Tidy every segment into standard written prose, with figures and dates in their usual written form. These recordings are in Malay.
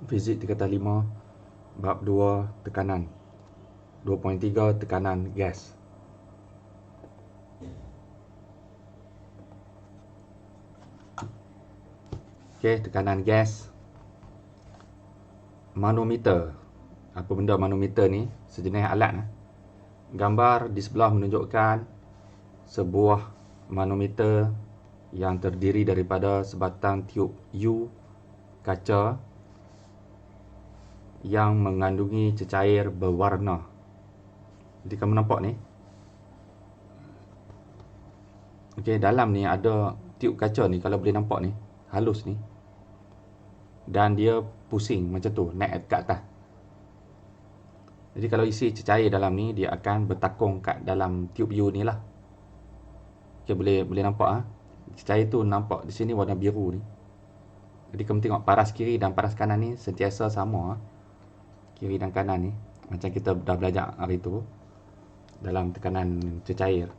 Fizik 3/5 bab 2 tekanan 2.3 tekanan gas. Okey, tekanan gas. Manometer. Apa benda manometer ni? Sejenis alat. Gambar di sebelah menunjukkan sebuah manometer yang terdiri daripada sebatang tiub U kaca yang mengandungi cecair berwarna. Jadi kamu nampak ni. Okey, dalam ni ada tiub kaca ni, kalau boleh nampak ni, halus ni. Dan dia pusing macam tu, naik ke atas. Jadi kalau isi cecair dalam ni, dia akan bertakung kat dalam tiub U ni lah. Okey, boleh nampak ah. Cecair tu nampak di sini warna biru ni. Jadi kamu tengok paras kiri dan paras kanan ni sentiasa sama. Kiri dan kanan ni, macam kita dah belajar hari tu dalam tekanan cecair.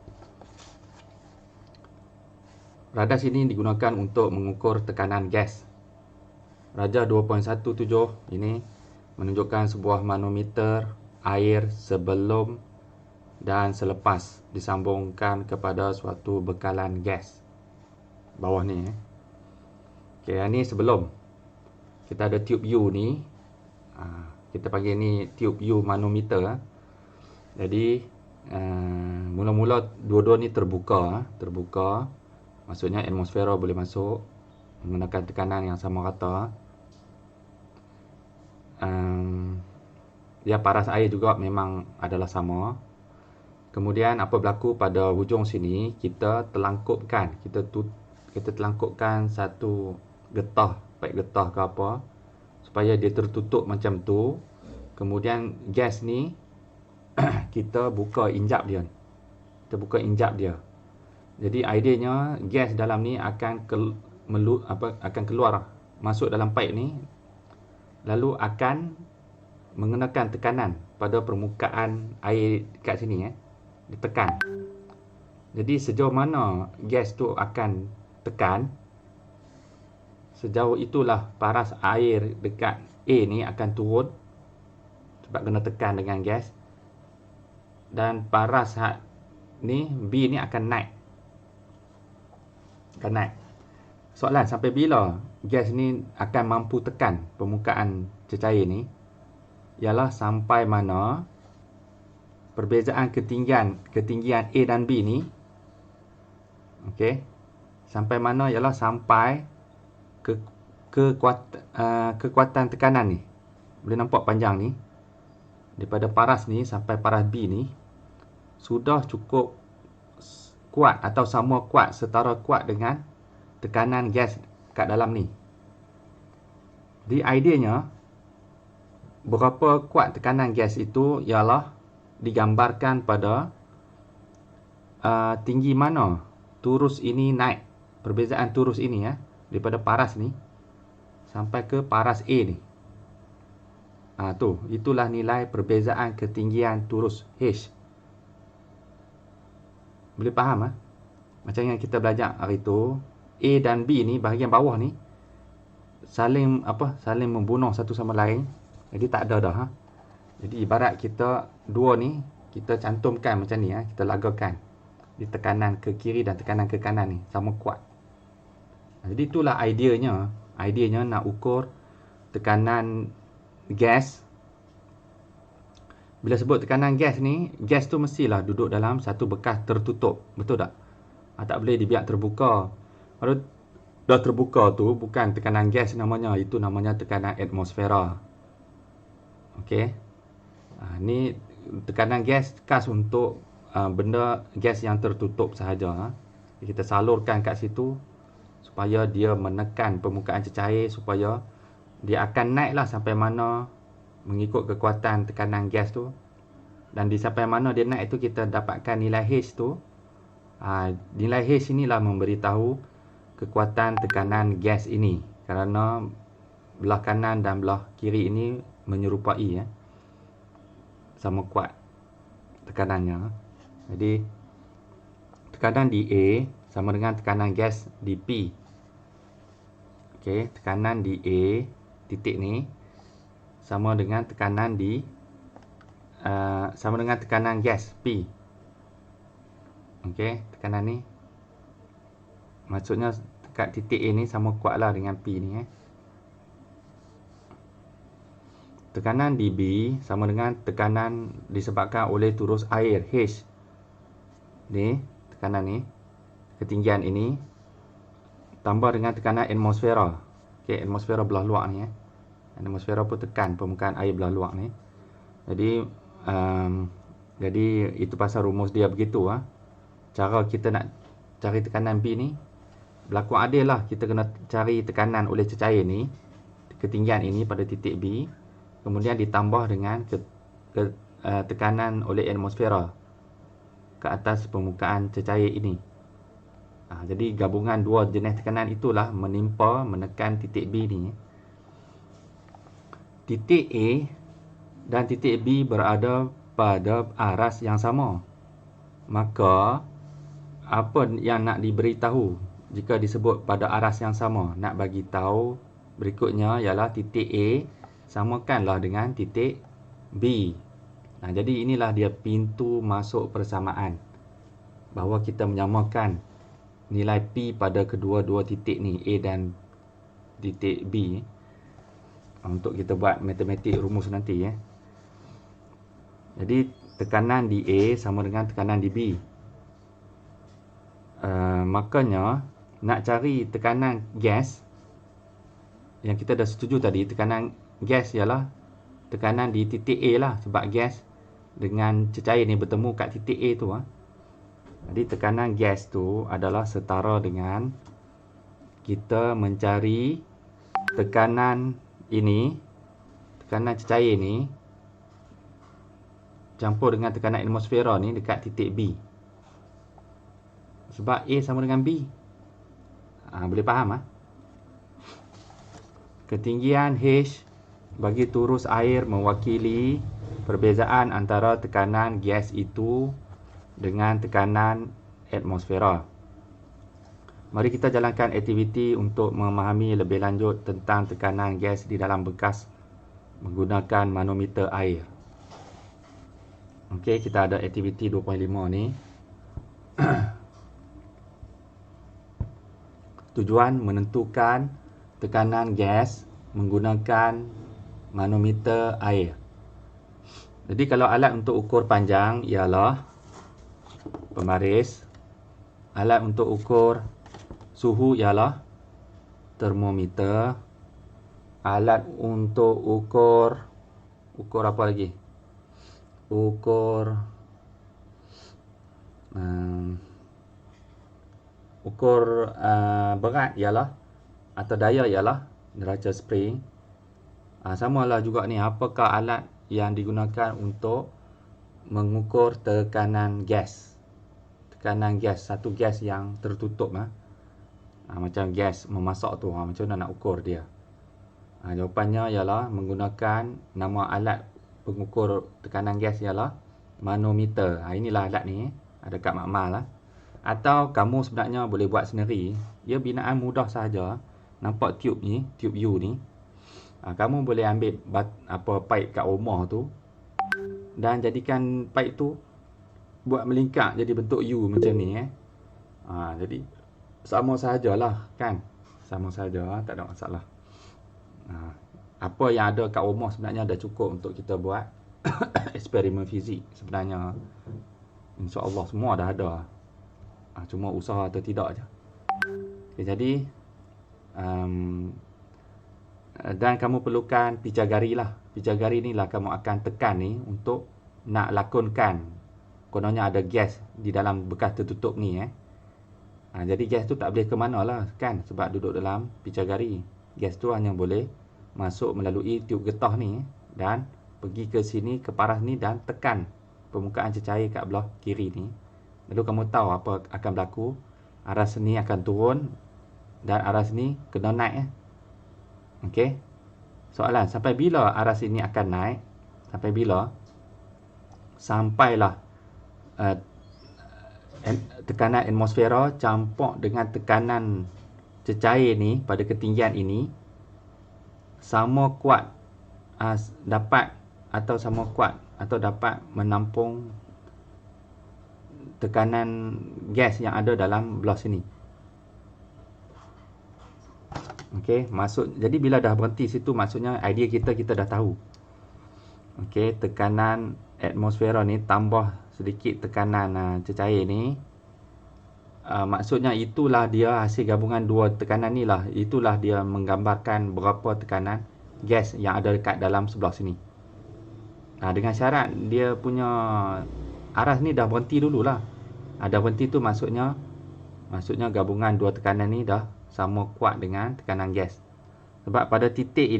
Radar sini digunakan untuk mengukur tekanan gas. Raja 2.17 ini menunjukkan sebuah manometer air sebelum dan selepas disambungkan kepada suatu bekalan gas. Bawah ni. Okey, yang ni sebelum. Kita ada tiub U ni. Kita panggil ni tiub U manometer. Jadi mula-mula dua-dua ni terbuka. Maksudnya atmosfera boleh masuk menggunakan tekanan yang sama rata. Ya, paras air juga memang adalah sama. Kemudian apa berlaku pada hujung sini, kita telangkupkan satu getah, paip getah ke apa, supaya dia tertutup macam tu. Kemudian gas ni kita buka injap dia. Jadi ideanya gas dalam ni akan keluar masuk dalam paip ni, lalu akan mengenakan tekanan pada permukaan air kat sini ditekan. Jadi sejauh mana gas tu akan tekan, sejauh itulah paras air dekat A ni akan turun sebab kena tekan dengan gas, dan paras ni B ni akan naik. Soalan, sampai bila gas ni akan mampu tekan permukaan cecair ni? Ialah sampai mana perbezaan ketinggian A dan B ni, okey, sampai mana ialah sampai kekuatan tekanan ni. Boleh nampak panjang ni, daripada paras ni sampai paras B ni sudah cukup kuat atau sama kuat, setara kuat dengan tekanan gas kat dalam ni. Jadi ideanya berapa kuat tekanan gas itu ialah digambarkan pada tinggi mana turus ini naik, perbezaan turus ini daripada paras ni sampai ke paras A ni. Itulah nilai perbezaan ketinggian turus H. Boleh faham macam yang kita belajar hari tu, A dan B ni bahagian bawah ni saling membunuh satu sama lain. Jadi tak ada dah. Jadi ibarat kita dua ni kita cantumkan macam ni, kita lagakan di tekanan ke kiri dan tekanan ke kanan ni sama kuat. Jadi itulah ideanya nak ukur tekanan gas. Bila sebut tekanan gas ni, gas tu mestilah duduk dalam satu bekas tertutup. Betul tak? Tak boleh dibiak terbuka. Kalau dah terbuka tu bukan tekanan gas namanya, itu namanya tekanan atmosfera. Okey. Ni tekanan gas khas untuk benda gas yang tertutup sahaja. Kita salurkan kat situ supaya dia menekan permukaan cecair, supaya dia akan naiklah sampai mana mengikut kekuatan tekanan gas tu. Dan di sampai mana dia naik tu kita dapatkan nilai H tu. Nilai H inilah memberitahu kekuatan tekanan gas ini, kerana belah kanan dan belah kiri ini menyerupai sama kuat tekanannya. Jadi tekanan di A sama dengan tekanan gas di P. Okey, tekanan di A titik ni sama dengan tekanan di sama dengan tekanan gas P. Okey, tekanan ni maksudnya dekat titik A ni sama kuatlah dengan P ni. Tekanan di B sama dengan tekanan disebabkan oleh turus air H. Ni, tekanan ni, ketinggian ini tambah dengan tekanan atmosfera. Okey, atmosfera belah luar ni. Atmosfera pun tekan permukaan air belah luar ni. Jadi itu pasal rumus dia begitu. Cara kita nak cari tekanan B ni berlaku adil lah. Kita kena cari tekanan oleh cecair ni, ketinggian ini pada titik B, kemudian ditambah dengan tekanan oleh atmosfera ke atas permukaan cecair ini. Jadi gabungan dua jenis tekanan itulah menekan titik B ni. Titik A dan titik B berada pada aras yang sama. Maka apa yang nak diberitahu jika disebut pada aras yang sama? Nak bagi tahu berikutnya ialah titik A samakanlah dengan titik B. Jadi inilah dia pintu masuk persamaan. Bahawa kita menyamakan nilai P pada kedua-dua titik ni, A dan titik B. Untuk kita buat matematik rumus nanti. Jadi tekanan di A sama dengan tekanan di B. Makanya nak cari tekanan gas, yang kita dah setuju tadi, tekanan gas ialah tekanan di titik A lah, sebab gas dengan cecair ni bertemu kat titik A tu. Jadi tekanan gas tu adalah setara dengan kita mencari tekanan ini, tekanan cecair ni campur dengan tekanan atmosfera ni dekat titik B. Sebab A sama dengan B. Boleh faham? Ketinggian H bagi turus air mewakili perbezaan antara tekanan gas itu dengan tekanan atmosfera. Mari kita jalankan aktiviti untuk memahami lebih lanjut tentang tekanan gas di dalam bekas menggunakan manometer air. Okey, kita ada aktiviti 2.5 ni. Tujuan menentukan tekanan gas menggunakan manometer air. Jadi kalau alat untuk ukur panjang ialah pembaris. Alat untuk ukur suhu ialah termometer. Alat untuk ukur apa lagi? Ukur berat ialah atau daya ialah neraca spring. Samalah juga ni, apakah alat yang digunakan untuk mengukur tekanan gas. Tekanan gas, satu gas yang tertutup. Macam gas memasak tu, macam mana nak ukur dia? Jawapannya ialah menggunakan nama alat pengukur tekanan gas ialah manometer. Inilah alat ni, ada kat makmal lah. Atau kamu sebenarnya boleh buat sendiri. Ia binaan mudah sahaja. Nampak tube ni, tube U ni. Kamu boleh ambil pipe kat rumah tu dan jadikan pipe tu buat melingkar jadi bentuk U macam ni. Jadi sama sahajalah kan. Sama sahaja, tak ada masalah. Apa yang ada kat rumah sebenarnya dah cukup untuk kita buat eksperimen fizik sebenarnya. InsyaAllah semua dah ada. Cuma usaha atau tidak je. Okay, jadi dan kamu perlukan picagari lah. Picagari ni lah kamu akan tekan ni untuk nak lakonkan. Kononnya ada gas di dalam bekas tertutup ni. Jadi gas tu tak boleh ke mana lah kan, sebab duduk dalam picagari. Gas tu hanya boleh masuk melalui tiub getah ni dan pergi ke sini, ke paras ni dan tekan permukaan cecair kat belah kiri ni. Lalu kamu tahu apa akan berlaku. Aras ni akan turun dan aras ni kena naik. Okey. Soalan, sampai bila aras ini akan naik? Sampai bila? Sampailah tekanan atmosfera campur dengan tekanan cecair ni pada ketinggian ini sama kuat dapat atau sama kuat atau dapat menampung tekanan gas yang ada dalam belah sini. Okey, jadi bila dah berhenti situ, maksudnya idea kita dah tahu. Okey, tekanan atmosfera ni tambah sedikit tekanan cecair ni. Maksudnya itulah dia hasil gabungan dua tekanan ni lah. Itulah dia menggambarkan berapa tekanan gas yang ada dekat dalam sebelah sini. Dengan syarat dia punya aras ni dah berhenti dululah. Dah berhenti tu maksudnya gabungan dua tekanan ni dah sama kuat dengan tekanan gas. Sebab pada titik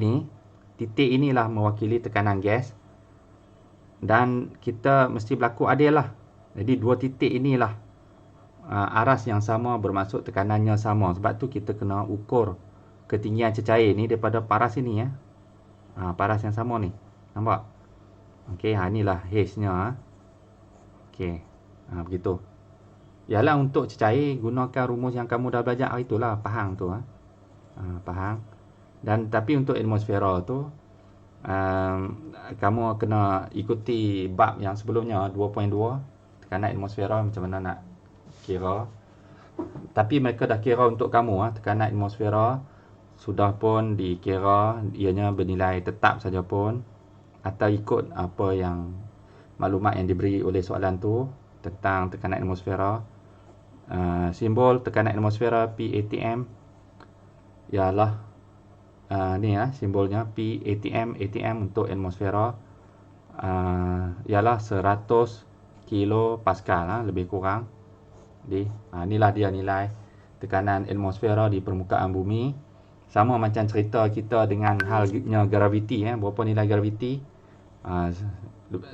inilah mewakili tekanan gas. Dan kita mesti berlaku adil lah. Jadi dua titik inilah aras yang sama bermaksud tekanannya sama. Sebab tu kita kena ukur ketinggian cecair ni daripada paras ini ya. Paras yang sama ni. Nampak? Okey, inilah H-nya. Okey. Begitu. Ialah untuk cecair gunakan rumus yang kamu dah belajar itulah, Pahang tu. Pahang. Dan tapi untuk atmosfera tu kamu kena ikuti bab yang sebelumnya 2.2 tekanan atmosfera macam mana nak kira. Tapi mereka dah kira untuk kamu tekanan atmosfera sudah pun dikira, ianya bernilai tetap saja pun atau ikut apa yang maklumat yang diberi oleh soalan tu tentang tekanan atmosfera. Simbol tekanan atmosfera PATM ialah ni simbolnya PATM. ATM untuk atmosfera ialah 100 kilo Pascal lebih kurang. Jadi inilah dia nilai tekanan atmosfera di permukaan bumi. Sama macam cerita kita dengan halnya graviti berapa nilai graviti,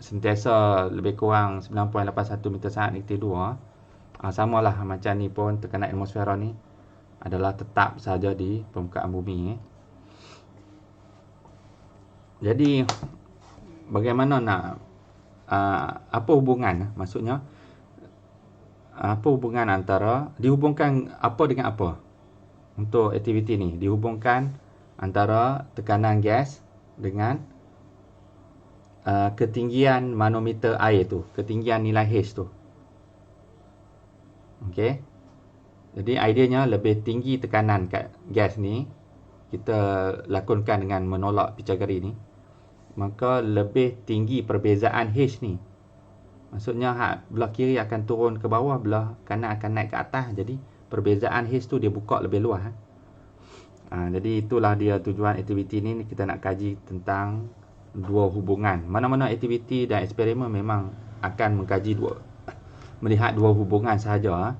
sentiasa lebih kurang 9.81 meter saat -2. Samalah macam ni pun tekanan atmosfera ni adalah tetap saja di permukaan bumi. Jadi bagaimana nak apa hubungan, maksudnya apa hubungan antara, dihubungkan apa dengan apa untuk aktiviti ni? Dihubungkan antara tekanan gas dengan ketinggian manometer air tu, ketinggian nilai H tu. Okey. Jadi ideanya lebih tinggi tekanan kat gas ni, kita lakonkan dengan menolak Pythagoras ni, maka lebih tinggi perbezaan H ni. Maksudnya belah kiri akan turun ke bawah, belah kanan akan naik ke atas. Jadi perbezaan H tu dia buka lebih luas. Jadi itulah dia tujuan aktiviti ni, kita nak kaji tentang dua hubungan. Mana-mana aktiviti dan eksperimen memang akan melihat dua hubungan sahaja.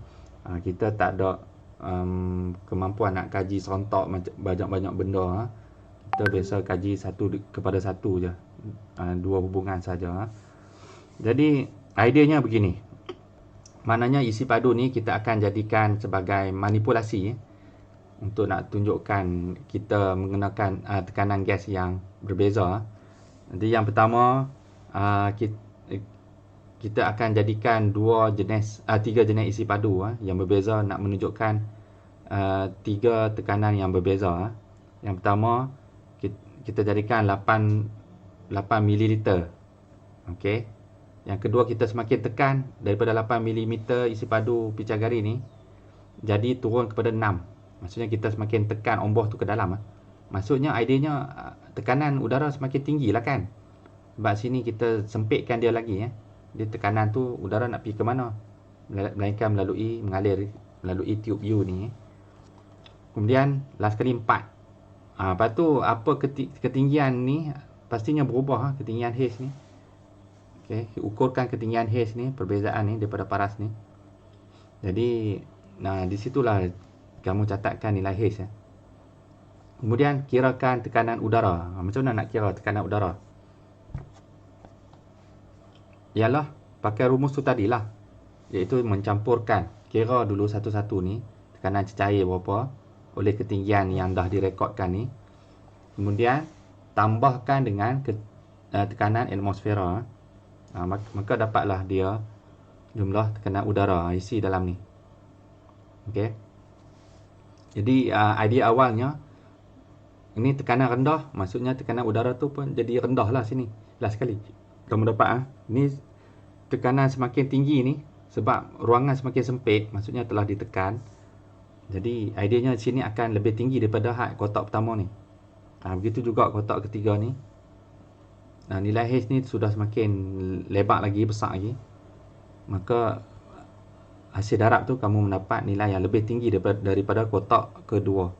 Kita tak ada kemampuan nak kaji serentak banyak-banyak benda. Kita biasa kaji satu kepada satu je, dua hubungan saja. Jadi ideanya begini, maknanya isi padu ni kita akan jadikan sebagai manipulasi untuk nak tunjukkan kita mengenakan tekanan gas yang berbeza. Jadi yang pertama, kita akan jadikan tiga jenis isi padu yang berbeza, nak menunjukkan tiga tekanan yang berbeza. Yang pertama, kita jadikan 8 ml. Okey. Yang kedua, kita semakin tekan daripada 8 mm isi padu Pythagoras ni jadi turun kepada 6. Maksudnya kita semakin tekan ombos tu ke dalam. Maksudnya idenya tekanan udara semakin tinggi lah kan. Sebab sini kita sempitkan dia lagi Dia tekanan tu udara nak pergi ke mana? Melainkan mengalir melalui tube U ni. Kemudian last kali 4. Lepas tu apa ketinggian ni pastinya berubah ketinggian H ni. Okey, ukurkan ketinggian H ni, perbezaan ni daripada paras ni. Jadi di situlah kamu catatkan nilai H Kemudian kirakan tekanan udara. Macam mana nak kira tekanan udara? Ialah pakai rumus tu tadilah, iaitu mencampurkan, kira dulu satu-satu ni tekanan cecair berapa oleh ketinggian yang dah direkodkan ni. Kemudian tambahkan dengan tekanan atmosfera. Maka dapatlah dia jumlah tekanan udara isi dalam ni. Okey. Jadi idea awalnya Ini tekanan rendah, maksudnya tekanan udara tu pun jadi rendah lah sini. Last sekali. Kamu dapat ni tekanan semakin tinggi ni sebab ruangan semakin sempit, maksudnya telah ditekan. Jadi ideanya sini akan lebih tinggi daripada had kotak pertama ni. Begitu juga kotak ketiga ni. Nilai H ni sudah semakin lebar lagi, besar lagi. Maka hasil darab tu kamu mendapat nilai yang lebih tinggi daripada kotak kedua.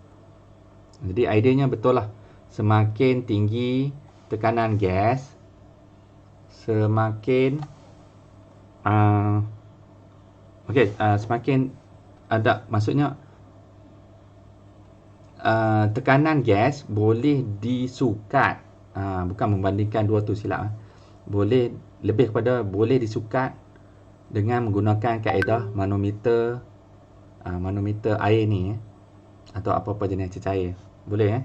Jadi ideanya betul lah. Semakin tinggi tekanan gas, semakin semakin ada, maksudnya tekanan gas boleh disukat. Bukan membandingkan dua tu, silap. Boleh lebih kepada boleh disukat dengan menggunakan kaedah manometer air ni atau apa-apa jenis cecair. Boleh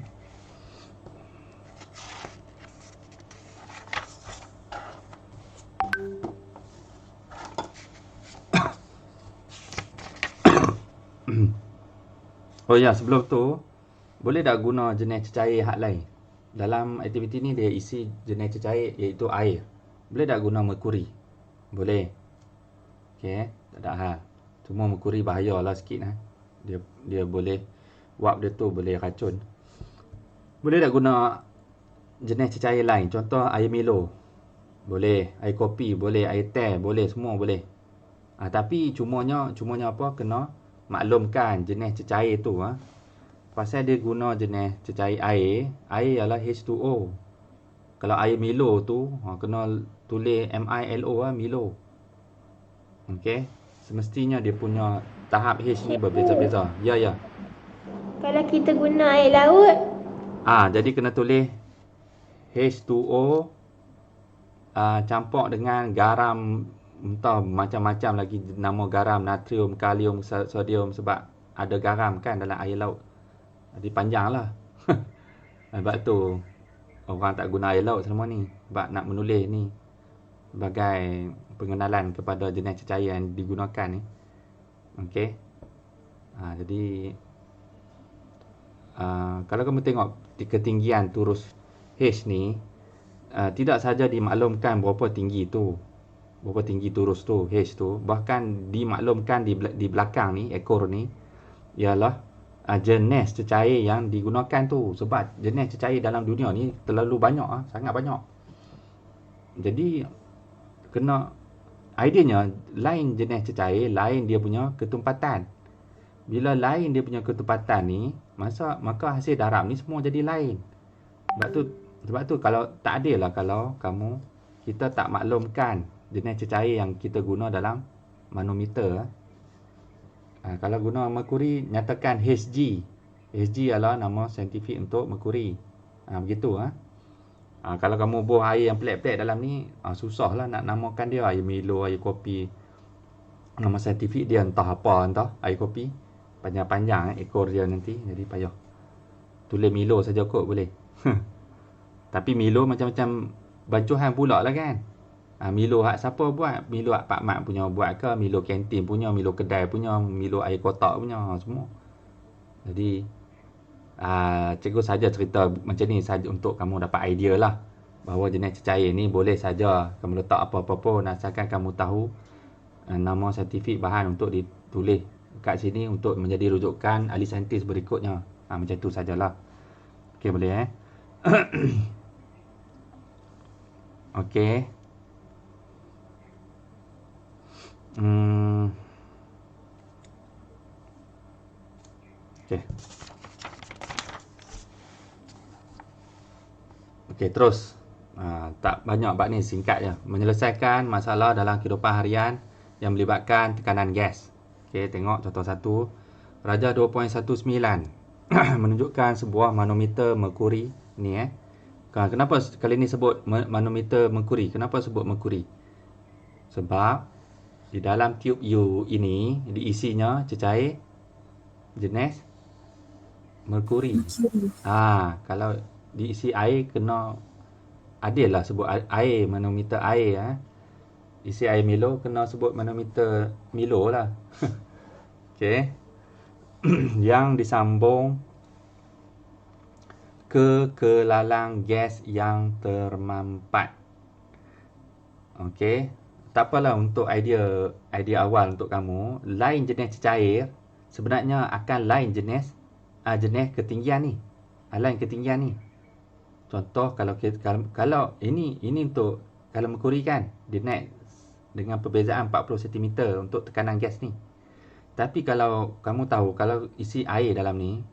Oh ya, sebelum tu boleh tak guna jenis cecair hak lain? Dalam aktiviti ni dia isi jenis cecair iaitu air. Boleh tak guna merkuri? Boleh. Okey, tak ada hal. Cuma merkuri bahayalah sikit Dia boleh wap dia tu boleh racun. Boleh tak guna jenis cecair lain? Contoh air Milo. Boleh. Air kopi boleh, air teh boleh, semua boleh. Tapi cumanya apa? Kena maklumkan jenis cecair tu pasal dia guna jenis cecair air ialah H2O. Kalau air Milo tu kena tulis MILO Milo. Okey. Semestinya dia punya tahap H ni berbeza-beza. Ya. Kalau kita guna air laut, Jadi kena tulis H2O campur dengan garam, entah macam-macam lagi nama garam, natrium, kalium, sodium, sebab ada garam kan dalam air laut. Jadi panjang lah. Sebab tu orang tak guna air laut selama ni, sebab nak menulis ni sebagai pengenalan kepada jenis cecair yang digunakan ni. Okey. Jadi kalau kamu tengok ketinggian turus H ni, tidak saja dimaklumkan berapa tinggi turus tu H tu, bahkan dimaklumkan di belakang ni, ekor ni ialah jenis cecair yang digunakan tu. Sebab jenis cecair dalam dunia ni terlalu banyak, sangat banyak. Jadi kena ideanya lain jenis cecair, lain dia punya ketumpatan. Bila lain dia punya ketumpatan ni, maka hasil darab ni semua jadi lain. Sebab tu kalau tak adil lah kalau kita tak maklumkan jenis cecair yang kita guna dalam manometer. Kalau guna merkuri, nyatakan Hg. Hg adalah nama saintifik untuk merkuri. Begitu. Kalau kamu buah air yang pelik-pelik dalam ni, susah lah nak namakan dia. Air Milo, air kopi. Nama saintifik dia entah air kopi. Panjang-panjang ekor dia nanti, jadi payah. Tulis Milo saja kot boleh. Tapi Milo macam-macam bancuhan pula lah kan. Milo hak siapa buat? Milo hak Pak Mat punya buat ke? Milo kantin punya, Milo kedai punya, Milo air kotak punya, semua. Jadi cikgu saja cerita macam ni saja untuk kamu dapat idea lah, bahawa jenis cecair ni boleh saja kamu letak apa-apa pun asalkan kamu tahu nama saintifik bahan untuk ditulis kat sini untuk menjadi rujukan ahli saintis berikutnya. Macam tu sajalah. Okey, boleh Okey. Okey. Okey, terus. Tak banyak bab ni, singkat je. Menyelesaikan masalah dalam kehidupan harian yang melibatkan tekanan gas. Okey, tengok contoh 1. Darjah 2.19 menunjukkan sebuah manometer merkuri ni Kenapa kali ni sebut manometer merkuri? Kenapa sebut merkuri? Sebab di dalam tube U ini diisinya cecair jenis merkuri. Kalau diisi air kena adil lah sebut air, manometer air. Isi air Milo kena sebut manometer Milo lah. Okey. Yang disambung kekelalang gas yang termampat. Okey. Tak apalah untuk idea awal untuk kamu, lain jenis cecair sebenarnya akan lain jenis ketinggian ni. Lain ketinggian ni. Contoh kalau ini untuk kalau merkuri kan dia naik dengan perbezaan 40 cm untuk tekanan gas ni. Tapi kalau kamu tahu kalau isi air dalam ni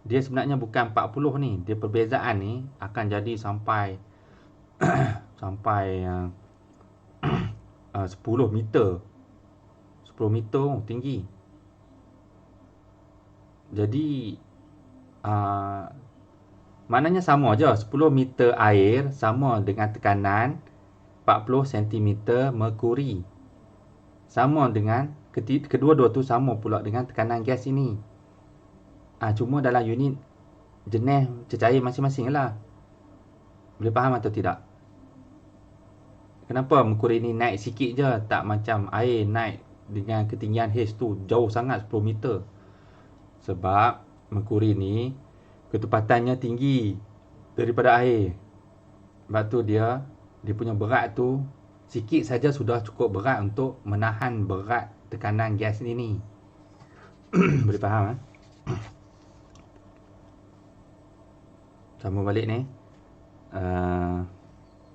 dia sebenarnya bukan 40 ni, dia perbezaan ni akan jadi sampai sampai 10 meter. 10 meter tinggi. Jadi maknanya sama aja, 10 meter air sama dengan tekanan 40 cm merkuri. Sama dengan kedua-dua tu sama pula dengan tekanan gas ini. Cuma dalam unit jenis cecair masing-masing lah. Boleh faham atau tidak? Kenapa merkuri ni naik sikit je, tak macam air naik dengan ketinggian H tu jauh sangat 10 meter. Sebab merkuri ni ketupatannya tinggi daripada air. Sebab tu dia punya berat tu sikit saja sudah cukup berat untuk menahan berat tekanan gas ni. Boleh faham? Sambung balik ni.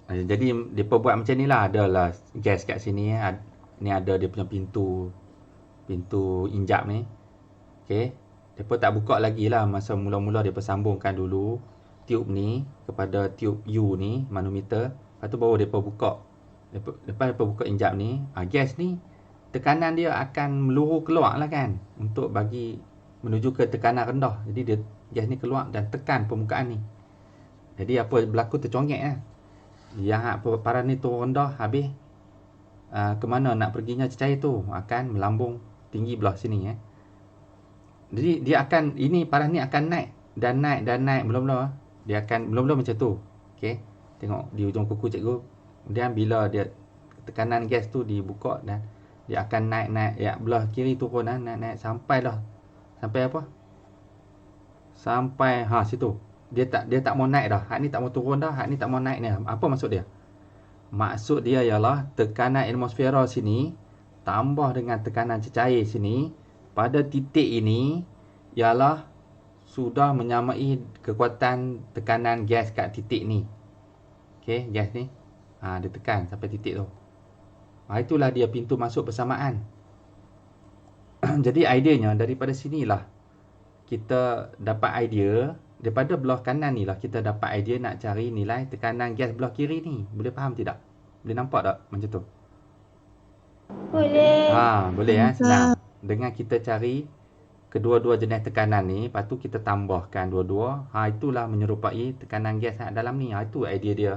Jadi depa buat macam ni lah. Adalah gas kat sini. Ni ada dia punya pintu injap ni. Okey. Depa tak buka lagi lah. Masa mula-mula depa sambungkan dulu tube ni kepada tube U ni, manometer. Lepas tu baru depa buka. Lepas depa buka injap ni, gas ni tekanan dia akan meluruh keluar lah kan. Untuk bagi menuju ke tekanan rendah. Jadi gas ni keluar dan tekan permukaan ni. Jadi apa berlaku tercongek lah. Yang paras ni turun rendah, habis ke mana nak perginya cecair tu akan melambung tinggi belah sini. Jadi dia akan, ini paras ni akan naik dan naik mula-mula. Dia akan mula-mula macam tu. Okey. Tengok di ujung kuku cikgu. Kemudian bila dia tekanan gas tu dibuka dan dia akan naik ya belah kiri turun naik sampai apa? Sampai situ. Dia tak mau naik dah. Hak ni tak mau turun dah, hak ni tak mau naik ni. Apa maksud dia? Maksud dia ialah tekanan atmosfera sini tambah dengan tekanan cecair sini pada titik ini ialah sudah menyamai kekuatan tekanan gas kat titik ni. Okey, gas ni dia tekan sampai titik tu. Itulah dia pintu masuk persamaan. Jadi ideanya daripada sinilah kita dapat idea. Daripada belah kanan ni lah kita dapat idea nak cari nilai tekanan gas belah kiri ni. Boleh faham tidak? Boleh nampak tak macam tu? Boleh. Boleh senang. Dengan kita cari kedua-dua jenis tekanan ni, lepas tu kita tambahkan dua-dua. Itulah menyerupai tekanan gas dalam ni. Itu idea dia.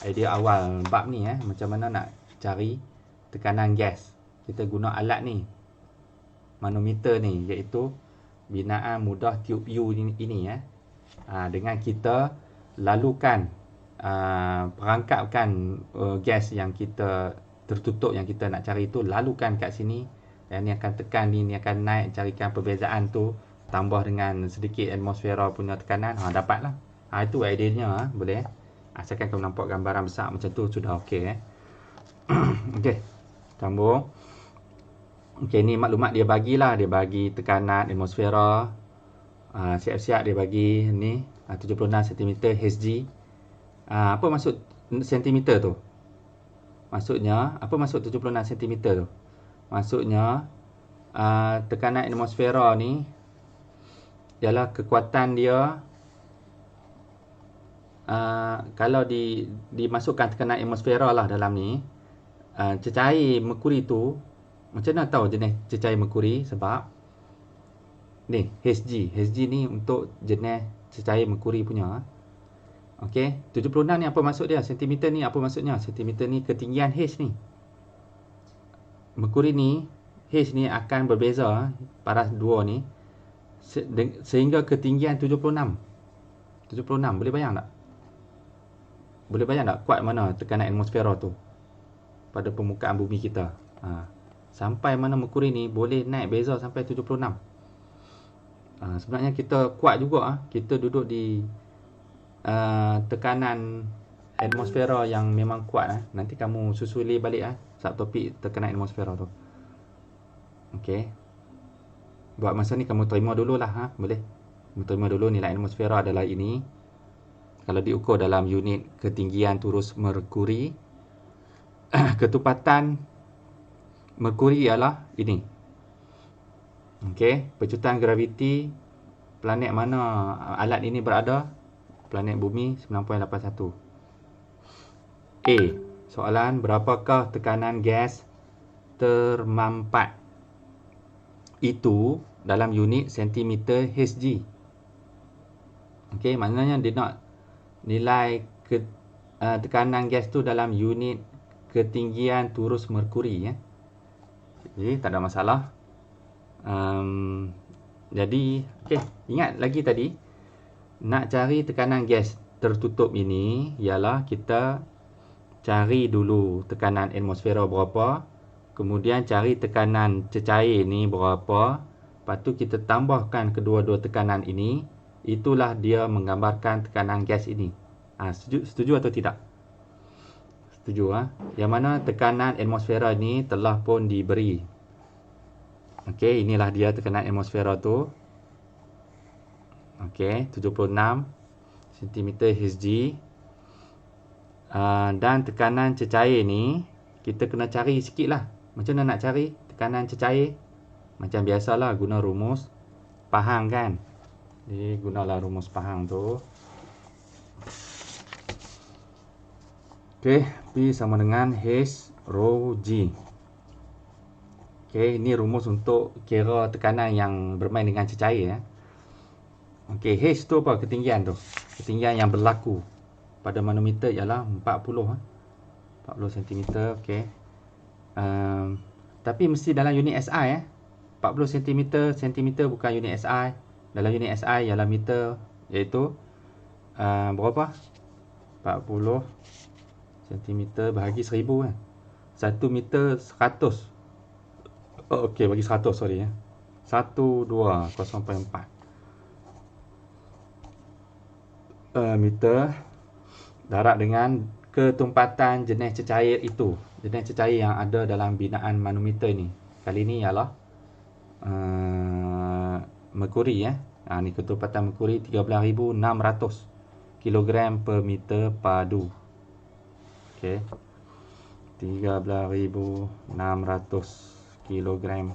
Idea awal bab ni macam mana nak cari tekanan gas. Kita guna alat ni. Manometer ni, iaitu binaan mudah tube U ini dengan kita lalukan perangkapkan gas yang kita tertutup yang kita nak cari itu, lalukan kat sini dan ni akan tekan ni akan naik, carikan perbezaan tu tambah dengan sedikit atmosfera punya tekanan, dapatlah. Itu ideanya boleh. Asalkan kamu nampak gambaran besar macam tu sudah okey. Okey, sambung. Okey, ni maklumat dia bagilah, dia bagi tekanan atmosfera. Siap-siap dia bagi ni 76 cm Hg. Apa maksud sentimeter tu? Maksudnya, apa maksud 76 cm tu? Maksudnya tekanan atmosfera ni ialah kekuatan dia kalau dimasukkan tekanan atmosfera lah dalam ni, cecair merkuri tu, macam mana tahu jenis cecair merkuri? Sebab ni Hg ni untuk jenis cecair merkuri punya. Okey, 76 ni apa maksud dia? Sentimeter ni apa maksudnya? Sentimeter ni ketinggian H ni. Merkuri ni, H ni akan berbeza paras dua ni sehingga ketinggian 76. Boleh bayang tak? Boleh bayang tak kuat mana tekanan atmosfera tu pada permukaan bumi kita? Sampai mana merkuri ni boleh naik beza sampai 76. Sebenarnya kita kuat juga. Kita duduk di tekanan atmosfera yang memang kuat. Nanti kamu susuli balik subtopik tekanan atmosfera tu. Okey. Buat masa ni kamu terima dululah boleh. Kamu terima dulu nilai atmosfera adalah ini. Kalau diukur dalam unit ketinggian turus merkuri, ketupatan merkuri ialah ini. Okey, pecutan graviti planet mana alat ini berada? Planet bumi 9.81. A. Soalan, berapakah tekanan gas termampat itu dalam unit sentimeter Hg? Okey, maknanya dia nak nilai tekanan gas tu dalam unit ketinggian turus merkuri Jadi tak ada masalah. Jadi okey, ingat lagi tadi nak cari tekanan gas tertutup ini ialah kita cari dulu tekanan atmosfera berapa, kemudian cari tekanan cecair ni berapa, lepas tu kita tambahkan kedua-dua tekanan ini, itulah dia menggambarkan tekanan gas ini. Setuju atau tidak? Setuju Yang mana tekanan atmosfera ni telah pun diberi. Okey, inilah dia tekanan atmosfera tu. Okey, 76 cm Hg. Dan tekanan cecair ni kita kena cari sikit lah. Macam mana nak cari tekanan cecair? Macam biasalah, guna rumus Pahang kan. Jadi gunalah rumus Pahang tu. Okey, P sama dengan H rho G. Okey, ini rumus untuk kira tekanan yang bermain dengan cecair Okey, H tu apa? Ketinggian tu. Ketinggian yang berlaku pada manometer ialah 40 cm. Okey. Tapi mesti dalam unit SI 40 cm bukan unit SI. Dalam unit SI ialah meter, iaitu berapa? 40 cm bahagi 1000 1 meter 100. Okey, bagi 100 sorry 12.04 meter darab dengan ketumpatan jenis cecair itu. Jenis cecair yang ada dalam binaan manometer ni. Kali ni ialah merkuri ni ketumpatan merkuri 13,600 kg per meter padu. Okey. 13,600 kg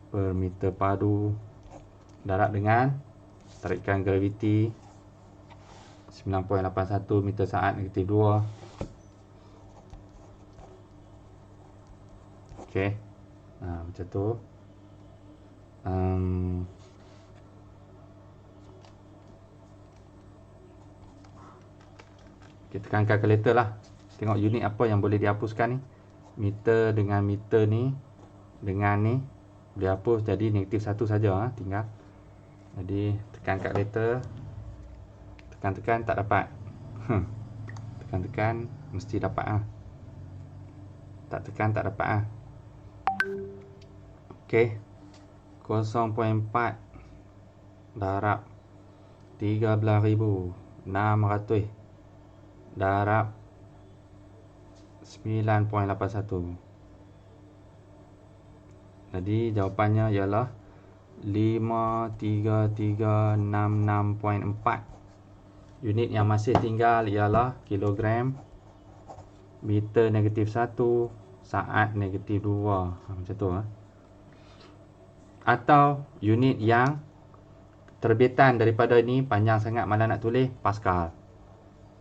per meter padu darab dengan tarikan graviti 9.81 meter saat negatif 2. Okey. Macam tu. Kita tekan kalkulator lah. Tengok unit apa yang boleh dihapuskan ni. Meter dengan meter ni dengan ni boleh hapus jadi negatif 1 saja tinggal. Jadi tekan kalkulator. Tekan-tekan tak dapat. Tekan-tekan mesti dapat Tak tekan tak dapat Okey. 0.4 darab 13,600 darab 9.81. Jadi jawapannya ialah 53366.4. Unit yang masih tinggal ialah kilogram, meter negatif 1, saat negatif 2. Macam tu Atau unit yang terbitan daripada ni panjang sangat, mana nak tulis, Pascal.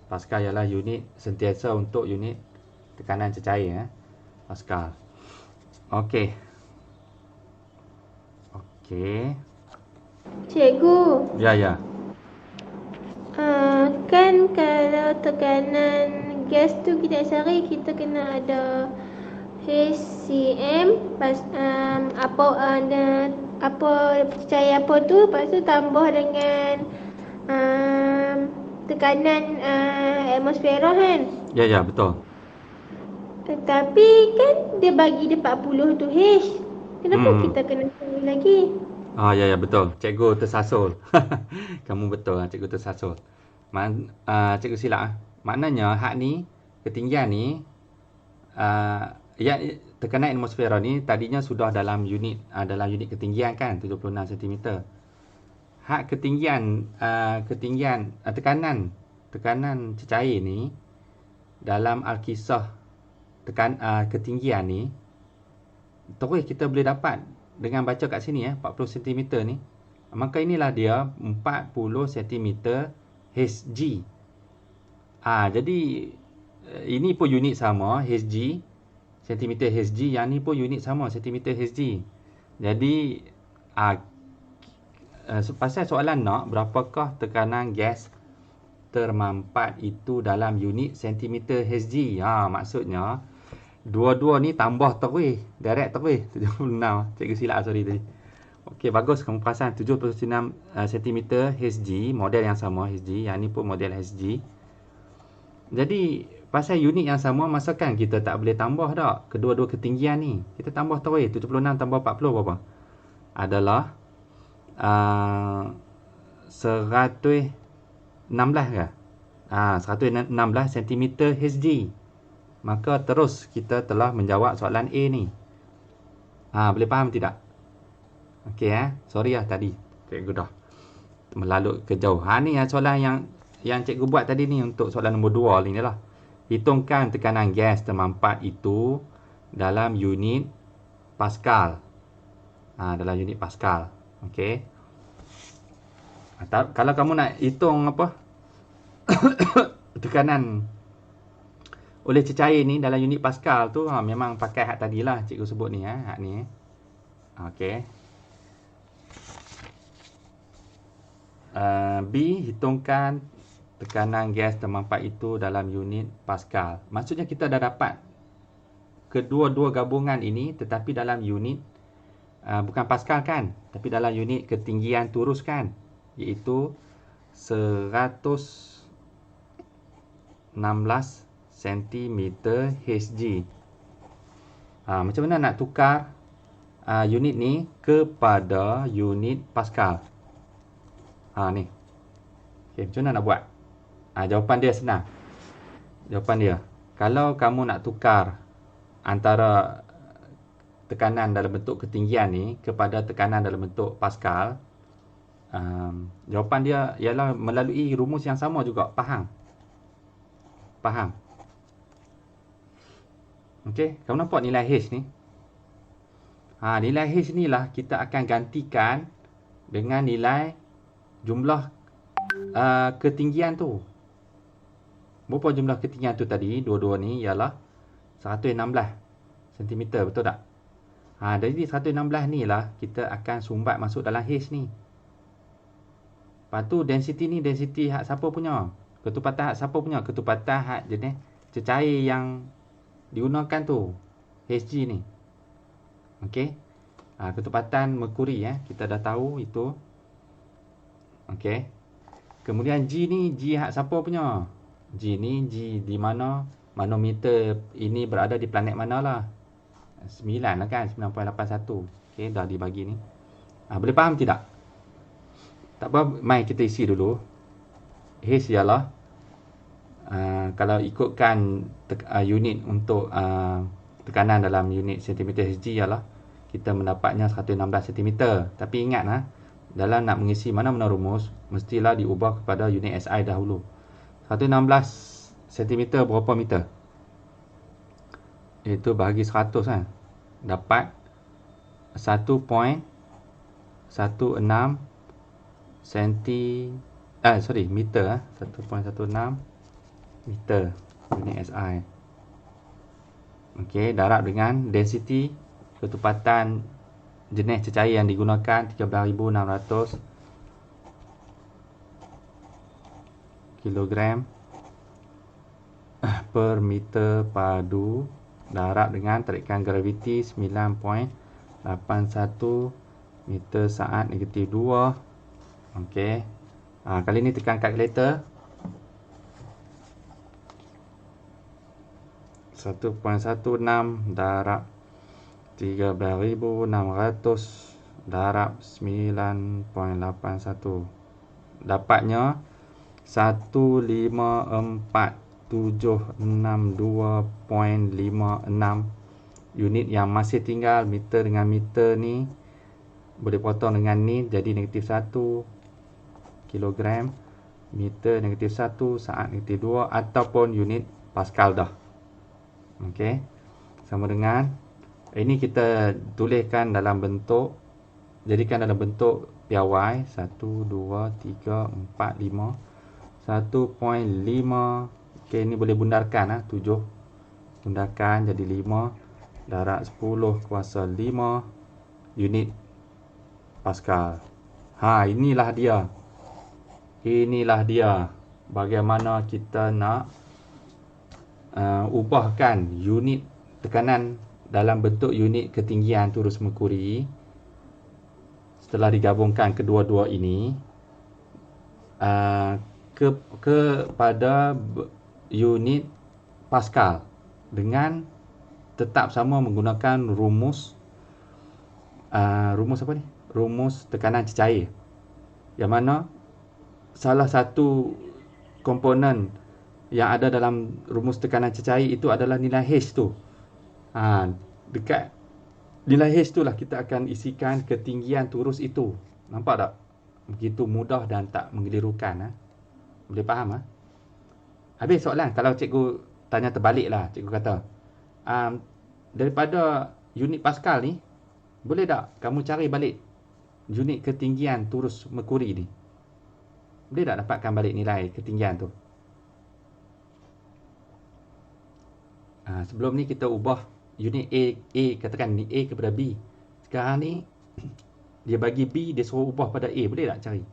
Pascal ialah unit sentiasa untuk unit tekanan cecair Pascal. Okey. Cikgu. Ya. Kan kalau tekanan gas tu kita cari, kita kena ada HCm apa cecair apa tu, lepas tu tambah dengan tekanan atmosfera kan. Ya betul. Tapi kan dia bagi dia 40 tu H. Kenapa kita kena cari lagi? Ya betul. Cikgu tersasul. Kamu betul, cikgu tersasul. Cikgu silap. Maknanya hak ni, ketinggian ni, tekanan atmosfera ni tadinya sudah dalam unit ketinggian kan, 76 cm. Hak ketinggian tekanan cecair ni dalam alkisah ketinggian ni, terus kita boleh dapat dengan baca kat sini 40 cm ni. Maka inilah dia 40 cm Hg. Jadi ini pun unit sama Hg, cm Hg, yang ni pun unit sama cm Hg. Jadi pasal soalan nak berapakah tekanan gas termampat itu dalam unit cm Hg. Maksudnya dua-dua ni tambah terus, direct terus 76. Cikgu silap sorry tadi. Okey, bagus kamu perasan 76 cm Hg, model yang sama Hg, yang ni pun model Hg. Jadi pasal unit yang sama, masakan kita tak boleh tambah tak kedua-dua ketinggian ni. Kita tambah terus, 76 tambah 40 berapa? Adalah 116 ke? 116 cm Hg. Maka terus kita telah menjawab soalan A ni. Boleh faham tidak? Okey sorry tadi cikgu dah melalut ke jauh. Ni soalan yang cikgu buat tadi ni untuk soalan nombor 2 ni lah. Hitungkan tekanan gas termampat itu dalam unit Pascal. Dalam unit Pascal. Okey. Kalau kamu nak hitung apa tekanan oleh cecair ni dalam unit Pascal tu, memang pakai hak tadilah cikgu sebut ni hak ni. Okey. B, hitungkan tekanan gas termampat itu dalam unit Pascal. Maksudnya kita dah dapat kedua-dua gabungan ini, tetapi dalam unit bukan Pascal kan, tapi dalam unit ketinggian turus kan, iaitu 116 cm Hg. Macam mana nak tukar unit ni kepada unit Pascal? Ni. Okay, macam mana nak buat? Jawapan dia senang. Jawapan dia, kalau kamu nak tukar antara tekanan dalam bentuk ketinggian ni kepada tekanan dalam bentuk Pascal, jawapan dia ialah melalui rumus yang sama juga. Faham? Okey, kamu nampak nilai H ni? Nilai H ni lah kita akan gantikan dengan nilai jumlah ketinggian tu. Berapa jumlah ketinggian tu tadi? Dua-dua ni ialah 116 cm, betul tak? Dari 116 ni lah kita akan sumbat masuk dalam H ni. Lepas tu density ni density hak siapa punya? Ketupatan hak siapa punya? Ketupatan hak jenis cecair yang digunakan tu, Hg ni. Okey. Ketupatan merkuri kita dah tahu itu. Okey. Kemudian G ni, G hak siapa punya? G ni, G di mana manometer ini berada di planet mana lah? 9 lah kan, 9.81. Okey, dah dibagi ni. Boleh faham tidak? Tak apa, mari kita isi dulu. H ialah kalau ikutkan unit untuk tekanan dalam unit cm Hg ialah kita mendapatnya 116 cm. Tapi ingat dalam nak mengisi mana-mana rumus, mestilah diubah kepada unit SI dahulu. 116 cm berapa meter? Itu bahagi 100 dapat 1.16 meter. 1.16 meter unit SI. Okey, darab dengan density ketupatan jenis cecair yang digunakan 13,600 kilogram per meter padu, darab dengan tarikan graviti 9.81 meter saat negatif 2. Okey. Kali ni tekan kalkulator. 1.16 darab 13,600 darab 9.81. Dapatnya 15472.56 unit yang masih tinggal. Meter dengan meter ni boleh potong dengan ni jadi -1 kilogram, meter -1, saat -2 ataupun unit Pascal dah. Okey. Sama dengan ini kita tuliskan dalam bentuk, jadikan dalam bentuk piawai 1 2 3 4 5 1.5. Okey, ini boleh bundarkan 7 bundarkan jadi 5 darab 10 kuasa 5 unit Pascal. Inilah dia. Inilah dia bagaimana kita nak ubahkan unit tekanan dalam bentuk unit ketinggian turus merkuri. Setelah digabungkan kedua-dua ini kepada unit Pascal dengan tetap sama menggunakan rumus apa ni? Rumus tekanan cecair. Yang mana salah satu komponen yang ada dalam rumus tekanan cecair itu adalah nilai H tu. Dekat nilai H tu lah kita akan isikan ketinggian turus itu. Nampak tak? Begitu mudah dan tak menggelirukan. Boleh faham? Habis soalan. Kalau cikgu tanya terbalik lah, cikgu kata, daripada unit Pascal ni, boleh tak kamu cari balik unit ketinggian turus merkuri ni? Boleh tak dapatkan balik nilai ketinggian tu? Sebelum ni kita ubah unit A, katakan ni A kepada B. Sekarang ni dia bagi B, dia suruh ubah pada A. Boleh tak cari?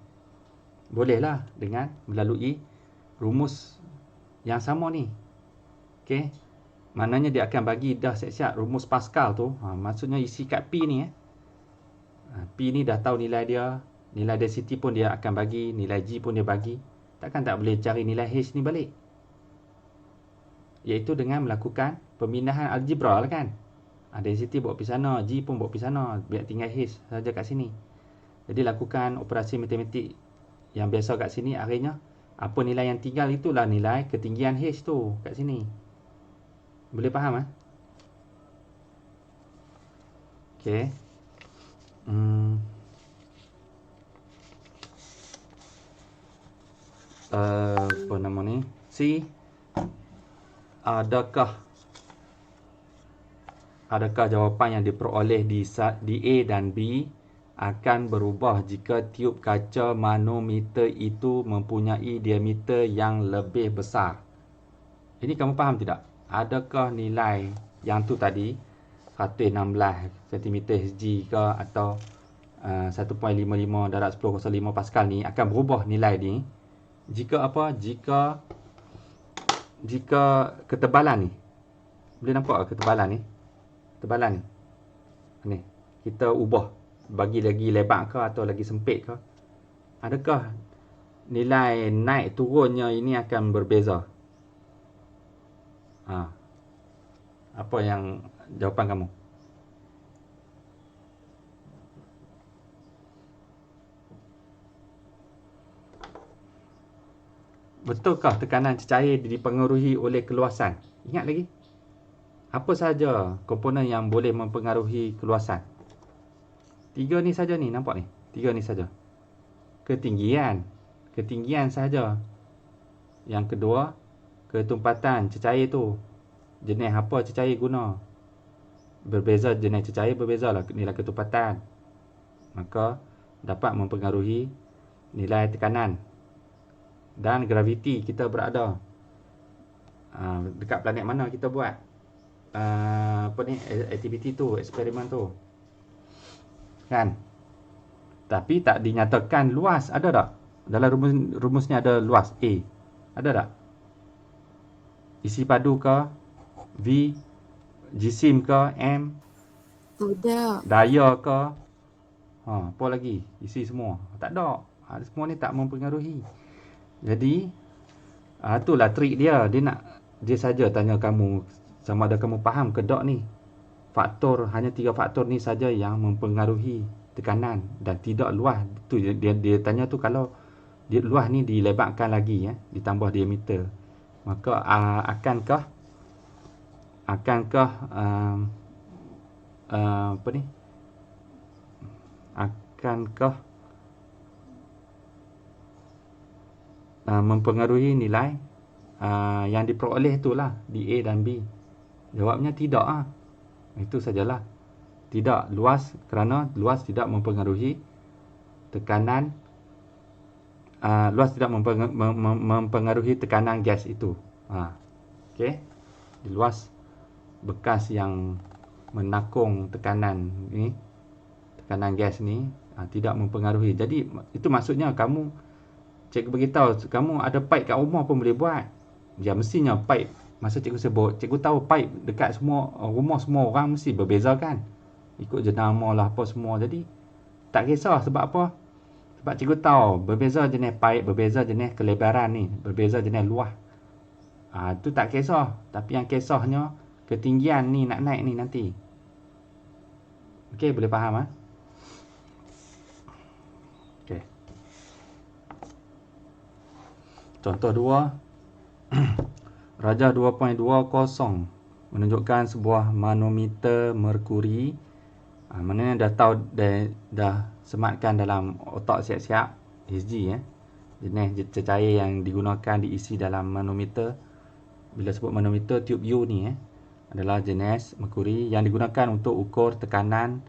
Boleh lah dengan melalui rumus yang sama ni. Okey. Maknanya dia akan bagi dah siap-siap rumus Pascal tu. Maksudnya isi kat P ni. P ni dah tahu nilai dia. Nilai density pun dia akan bagi. Nilai G pun dia bagi. Takkan tak boleh cari nilai H ni balik? Iaitu dengan melakukan pemindahan algebra lah kan. Density bawa pergi sana, G pun bawa pergi sana. Biar tinggal H saja kat sini. Jadi lakukan operasi matematik yang biasa kat sini. Akhirnya apa nilai yang tinggal itulah nilai ketinggian H tu kat sini. Boleh faham? Okey. Apa nama ni? C. Adakah jawapan yang diperoleh di A dan B akan berubah jika tiub kaca manometer itu mempunyai diameter yang lebih besar? Ini kamu faham tidak? Adakah nilai yang tu tadi 116 cm Hg ke atau 1.55 darab 10 kuasa 5 Pascal ni akan berubah nilai ni jika apa? Jika ketebalan ni. Boleh nampak ketebalan ni? Ketebalan ni. Ni, kita ubah bagi lagi lebar ke atau lagi sempit ke? Adakah nilai naik turunnya ini akan berbeza? Apa yang jawapan kamu? Betulkah tekanan cecair dipengaruhi oleh keluasan? Ingat lagi? Apa sahaja komponen yang boleh mempengaruhi keluasan? 3 ni saja ni, nampak ni? 3 ni saja. Ketinggian sahaja. Yang kedua, ketumpatan cecair tu. Jenis apa cecair guna? Berbeza jenis cecair, berbezalah nilai ketumpatan. Maka dapat mempengaruhi nilai tekanan. Dan graviti kita berada. Dekat planet mana kita buat aktiviti tu, eksperimen tu. Kan? Tapi tak dinyatakan luas, ada tak? Dalam rumus ni ada luas A. Ada tak? Isi padu ke? V? Jisim ke? M? Ada. Daya ke? Apa lagi? Isi semua. Tak ada. Semua ni tak mempengaruhi. Jadi itulah trik dia. Dia saja tanya kamu sama ada kamu faham ke tak ni. Hanya 3 faktor ni saja yang mempengaruhi tekanan dan tidak luas. Tu dia tanya tu kalau luas ni dilebarkan lagi ya, ditambah diameter. Maka akankah apa ni? Akankah mempengaruhi nilai yang diperoleh itulah di A dan B? Jawabnya tidak ah. Itu sajalah. Tidak luas, kerana luas tidak mempengaruhi tekanan mempengaruhi tekanan gas itu. Okey. Di luas bekas yang menakung tekanan gas ni tidak mempengaruhi. Jadi itu maksudnya cikgu beritahu kamu ada pipe kat rumah pun boleh buat. Ya mestinya pipe, masa cikgu sebut, cikgu tahu pipe dekat semua rumah semua orang mesti berbeza kan. Ikut jenama lah apa semua. Jadi tak kisah sebab apa? Sebab cikgu tahu berbeza jenis pipe, berbeza jenis kelebaran ni, berbeza jenis luas. Tu tak kisah. Tapi yang kisahnya ketinggian ni nak naik ni nanti. Okey, boleh faham Okey. Contoh 2. Rajah 2.20 menunjukkan sebuah manometer merkuri. Maknanya dah tahu dah sematkan dalam otak siap-siap Hg jenis cecair yang digunakan diisi dalam manometer. Bila sebut manometer, tube U ni adalah jenis merkuri yang digunakan untuk ukur tekanan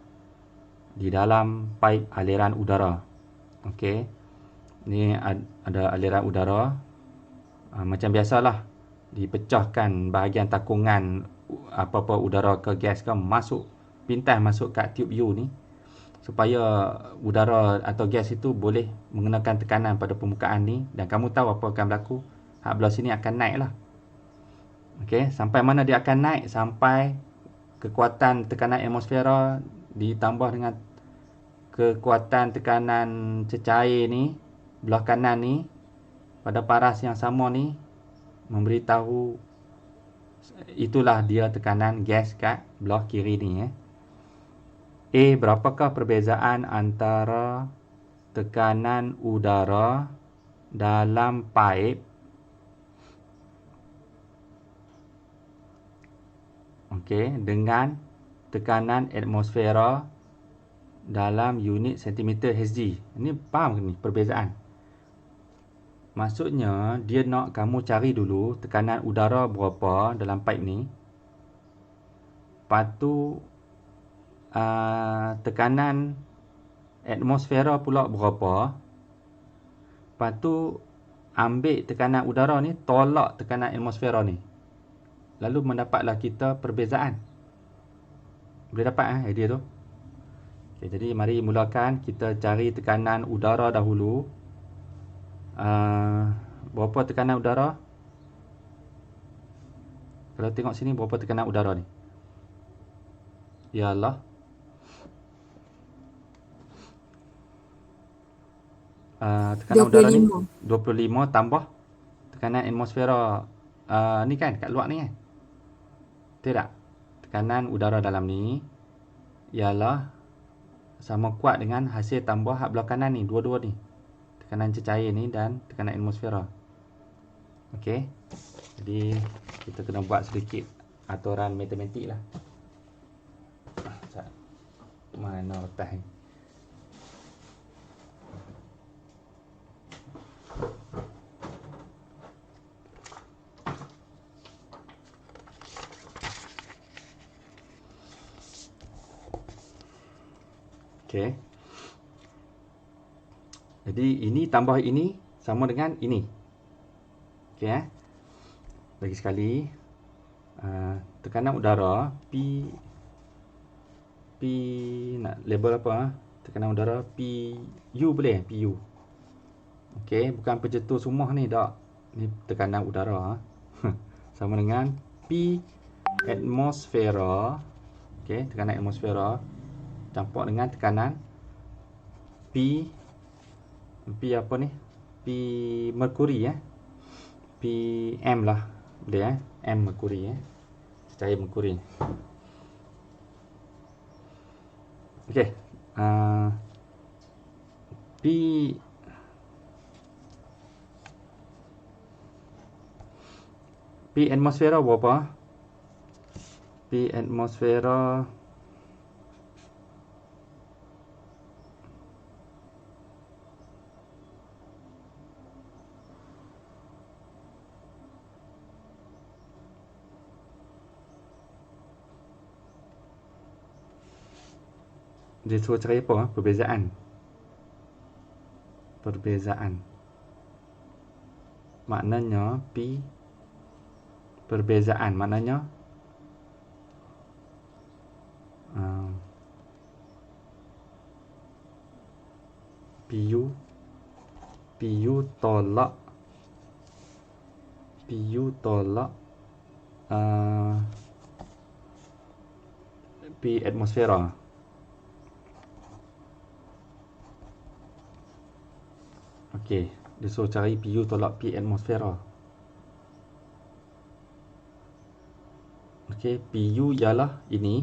di dalam paip aliran udara. Okey. Ni ada aliran udara. Macam biasalah, dipecahkan bahagian takungan apa-apa udara ke gas ke pintas masuk kat tube U ni supaya udara atau gas itu boleh mengenakan tekanan pada permukaan ni, dan kamu tahu apa akan berlaku. Hak belah sini akan naik lah. Okey, sampai mana dia akan naik? Sampai kekuatan tekanan atmosfera ditambah dengan kekuatan tekanan cecair ni, belah kanan ni, pada paras yang sama ni, memberitahu itulah dia tekanan gas kat belah kiri ni berapakah perbezaan antara tekanan udara dalam paip dengan tekanan atmosfera dalam unit sentimeter Hg. Ini faham ke ni perbezaan? Maksudnya dia nak kamu cari dulu tekanan udara berapa dalam paip ni. Lepas tu tekanan atmosfera pula berapa. Lepas tu ambil tekanan udara ni, tolak tekanan atmosfera ni. Lalu mendapatlah kita perbezaan. Boleh dapat idea tu? Okay, jadi mari mulakan. Kita cari tekanan udara dahulu. Berapa tekanan udara? Kalau tengok sini, berapa tekanan udara ni? Ialah tekanan udara ni 25 tambah tekanan atmosfera ni kan, kat luar ni kan. Betul tak? Tekanan udara dalam ni ialah sama kuat dengan hasil tambah hak belah kanan ni, dua-dua ni. Tekanan cecair ni dan tekanan atmosfera. Okey. Jadi kita kena buat sedikit aturan matematik lah. Mana letak ni? Okey. Jadi ini tambah ini sama dengan ini. Okey Lagi sekali. Tekanan udara P nak label apa? Tekanan udara PU boleh? PU. Okey, bukan pencetus rumah ni tak. Ni tekanan udara. Sama dengan P atmosfera. Okey, tekanan atmosfera campur dengan tekanan P apa ni? P merkuri PM lah. Boleh M merkuri cecair merkuri. Okey. P atmosfera berapa? P atmosfera dia suruh cari apa? Perbezaan. Maknanya P perbezaan. Maknanya PU tolak P atmosfera. Okey, dia suruh cari PU tolak P atmosfera. Okey, PU ialah ini.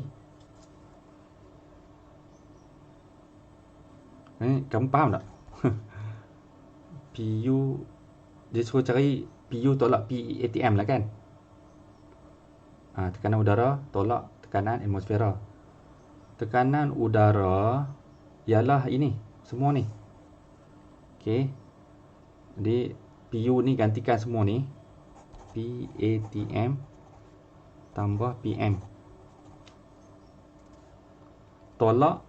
Kamu faham tak? PU, dia suruh cari PU tolak P ATM lah kan? Tekanan udara tolak tekanan atmosfera. Tekanan udara ialah ini, semua ni. Okey. Jadi PU ni gantikan semua ni. PATM tambah PM. Tolak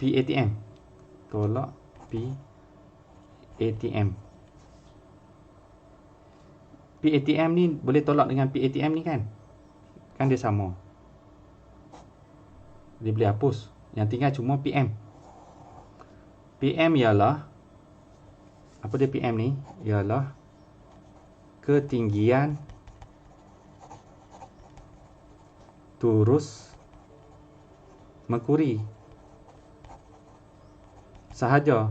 PATM. Tolak PATM. PATM ni boleh tolak dengan PATM ni kan? Kan dia sama. Dia boleh hapus. Yang tinggal cuma PM. PM ialah, apa dia PM ni? Ialah ketinggian turus merkuri sahaja.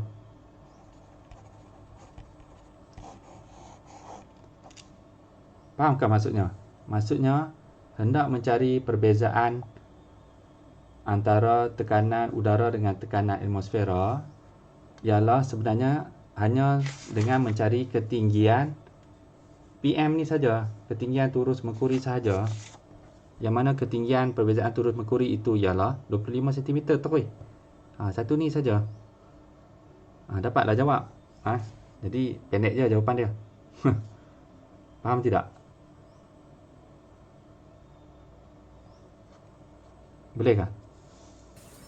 Fahamkah maksudnya? Maksudnya hendak mencari perbezaan antara tekanan udara dengan tekanan atmosfera ialah sebenarnya hanya dengan mencari ketinggian PM ni saja, ketinggian turus merkuri sahaja. Yang mana ketinggian perbezaan turus merkuri itu ialah 25 cm terus. Satu ni saja. Dapatlah jawab. Jadi pendek je jawapan dia. Faham tidak? Bolehkah?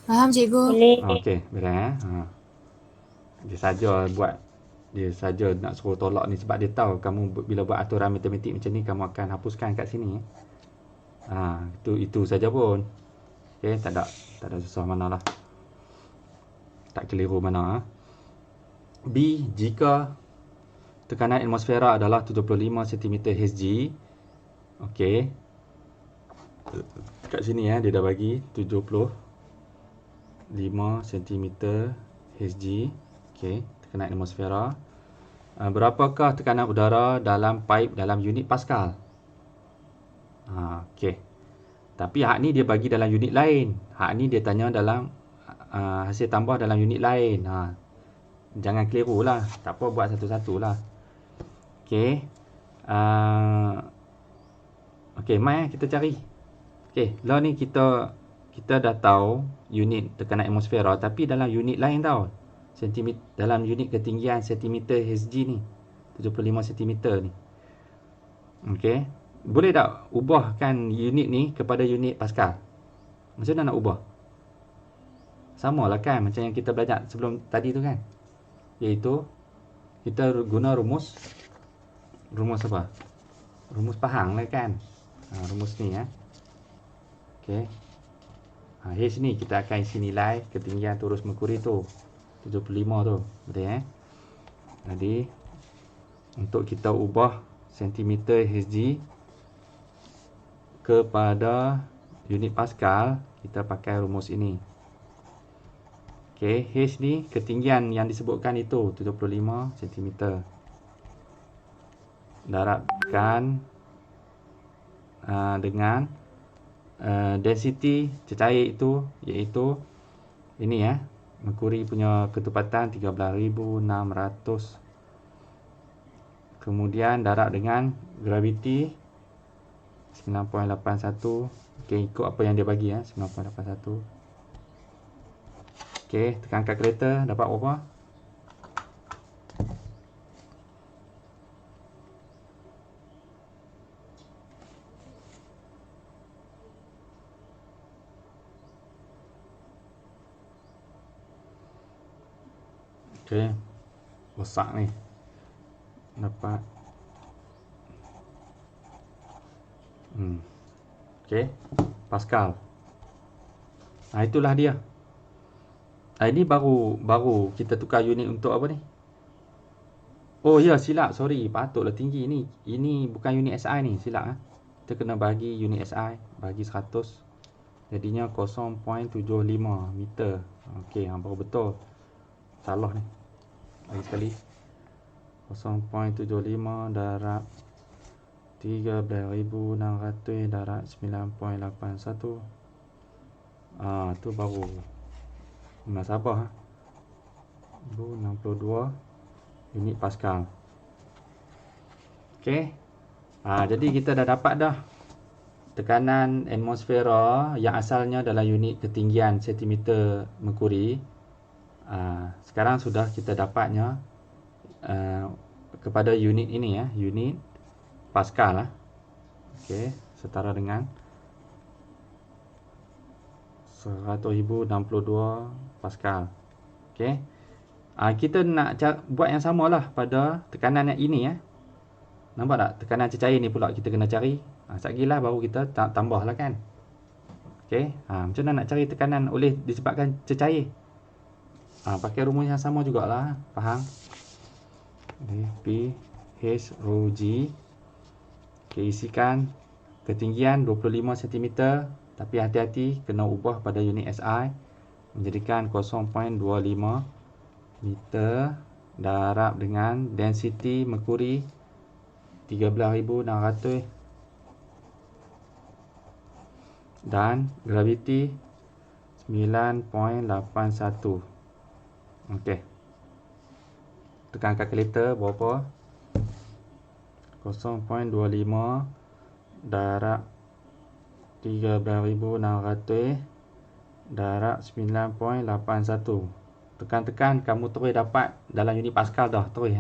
Faham cikgu. Boleh. Okey, boleh Dia saja nak suruh tolak ni sebab dia tahu kamu bila buat aturan matematik macam ni kamu akan hapuskan kat sini. Itu saja pun. Okey, tak ada susah manalah. Tak keliru mana. B, jika tekanan atmosfera adalah 75 cm Hg. Okey. Kat sini dia dah bagi 75 cm Hg. Okey, tekanan atmosfera. Berapakah tekanan udara dalam paip dalam unit Pascal? Okey. Tapi hak ni dia bagi dalam unit lain. Hak ni dia tanya dalam hasil tambah dalam unit lain. Jangan keliru lah. Tak apa, buat satu-satu lah. Okey. Okey, mai kita cari. Okey, lah ni kita dah tahu unit tekanan atmosfera, tapi dalam unit lain tau. Dalam unit ketinggian cm Hg ni. 75 cm ni. Okey. Boleh tak ubahkan unit ni kepada unit Pascal? Macam mana nak ubah? Sama lah kan macam yang kita belajar sebelum tadi tu kan. Iaitu kita guna rumus apa? Rumus Pahang lah kan. Rumus ni Okey. H ni kita akan isi nilai ketinggian turus merkuri tu 75 tu. Betul Jadi untuk kita ubah cm Hg kepada unit Pascal, kita pakai rumus ini. Okey, H ni ketinggian yang disebutkan itu 75 cm. Darabkan dengan density cecair itu iaitu ini merkuri punya ketepatan 13,600. Kemudian darab dengan graviti 9.81. Okey, ikut apa yang dia bagi 9.81. Okey, tekan kalkulator, dapat berapa? Okey, rosak ni. Dapat okey, Pascal. Itulah dia. Ini baru kita tukar unit untuk apa ni? Oh ya, silap, sorry. Patutlah tinggi ni. Ini bukan unit SI ni, silap Kita kena bagi unit SI, bagi 100. Jadinya 0.75 meter. Okey, baru betul. Salah ni. Lagi sekali. 0.75 darab 13,600 darab 9.81. Tu baru munasabah 62 unit Pascal. Okey. Jadi kita dah dapat dah tekanan atmosfera yang asalnya dalam unit ketinggian sentimeter merkuri. Sekarang sudah kita dapatnya kepada unit ini unit Pascal Okey, setara dengan 100,062 Pascal. Okey. Kita nak buat yang samalah pada tekanan yang ini Nampak tak? Tekanan cecair ni pula kita kena cari. Sekejap lagi lah baru kita tambah lah kan. Okey. Macam mana nak cari tekanan oleh disebabkan cecair? Pakai rumus yang sama jugalah. Faham? P H rho G. Okey, isikan ketinggian 25 cm. Tapi hati-hati kena ubah pada unit SI. Menjadikan 0.25 meter darab dengan density merkuri 13,600 dan graviti 9.81. Okey. Tekan kalkulator berapa? 0.25 darab 13,600 darab 9.81. Tekan-tekan kamu terus dapat dalam unit Pascal dah terus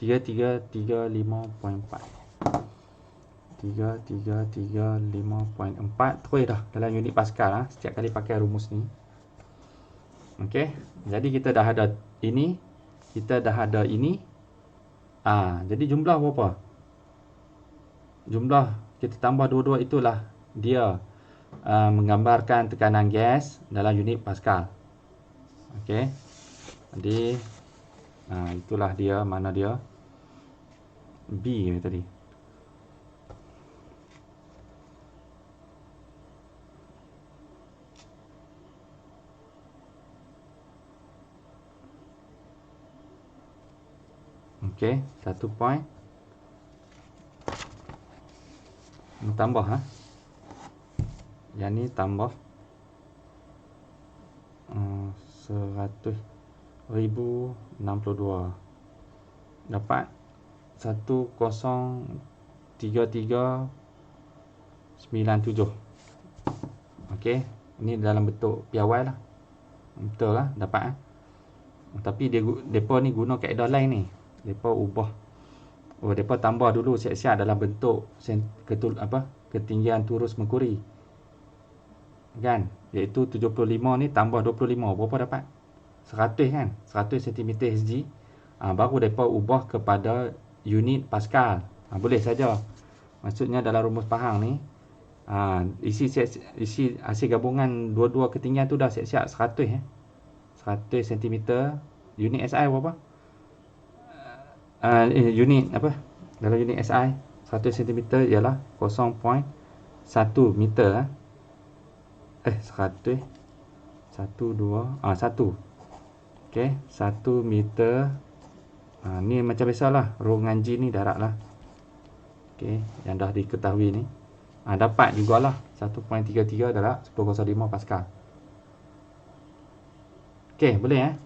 3335.4. 3335.4 terus dah dalam unit Pascal setiap kali pakai rumus ni. Okey, jadi kita dah ada ini, jadi jumlah berapa? Jumlah kita tambah dua-dua itulah dia menggambarkan tekanan gas dalam unit Pascal. Okey. Jadi itulah dia, mana dia? B ni tadi. Okey, 1 point. Tambah Yang ni tambah 100,062. Dapat 103397. Okey, ini dalam bentuk piawai lah. Betul lah, dapat Tapi depa ni guna kaedah lain ni. Depa ubah. Depa tambah dulu siap-siap dalam bentuk ketinggian turus merkuri. Kan? Iaitu 75 ni tambah 25. Berapa dapat? 100 kan? 100 cm Hg. Baru depa ubah kepada unit Pascal. Boleh saja. Maksudnya dalam rumus Pahang ni, isi hasil gabungan dua-dua ketinggian tu dah siap-siap 100 100 cm. Unit SI berapa? Unit apa? Dalam unit SI 100 cm ialah 0.1 meter 100 1 2 1. Okey, 1 meter. Ni macam biasalah, rho dengan G ni darab lah. Okey, yang dah diketahui ni. Dapat jugalah 1.33 darab 10,05 Pascal. Okey, boleh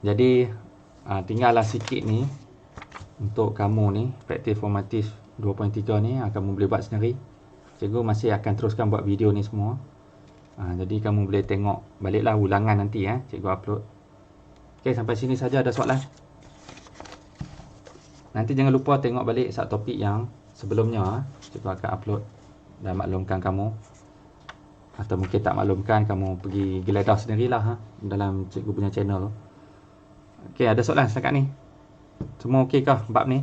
Jadi tinggallah sikit ni untuk kamu ni, praktis formatif 2.3 ni kamu boleh buat sendiri. Cikgu masih akan teruskan buat video ni semua. Jadi kamu boleh tengok baliklah ulangan nanti cikgu upload. Okey, sampai sini saja ada soalan. Nanti jangan lupa tengok balik subtopik yang sebelumnya. Cikgu akan upload dan maklumkan kamu. Atau mungkin tak maklumkan, kamu pergi geledah sendirilah dalam cikgu punya channel. Okey, ada soalan setakat ni? Semua okey kah bab ni?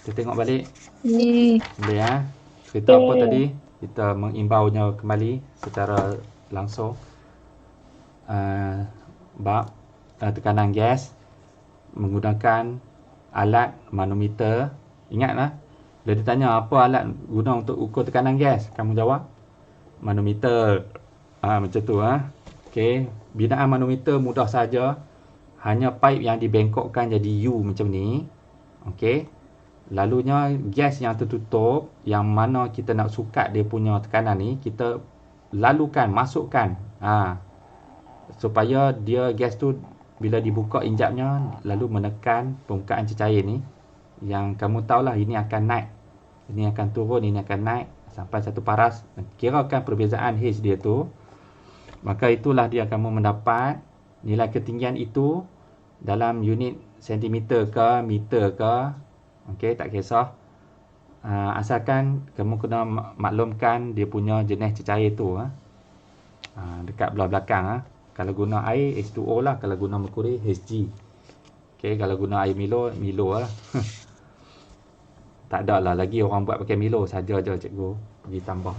Kita tengok balik. Boleh cerita apa tadi? Kita mengimbaunya kembali secara langsung. Bab tekanan gas menggunakan alat manometer. Ingatlah, bila ditanya apa alat guna untuk ukur tekanan gas, kamu jawab manometer. Macam tu Okey, binaan manometer mudah saja. Hanya pipe yang dibengkokkan jadi U macam ni. Okey. Lalunya gas yang tertutup, yang mana kita nak sukat dia punya tekanan ni, kita lalukan, masukkan. Supaya dia gas tu bila dibuka injapnya lalu menekan permukaan cecair ni. Yang kamu tahulah ini akan naik, ini akan turun, ini akan naik sampai satu paras. Kirakan perbezaan H dia tu. Maka itulah dia kamu mendapat nilai ketinggian itu dalam unit sentimeter ke meter ke. Okey, tak kisah. Asalkan kamu kena maklumkan dia punya jenis cecair tu. Dekat belah belakang. Kalau guna air, H2O lah. Kalau guna merkuri, Hg. Okey, kalau guna air Milo, Milo lah. Tak ada lah lagi orang buat pakai Milo saja je cikgu pergi tambah.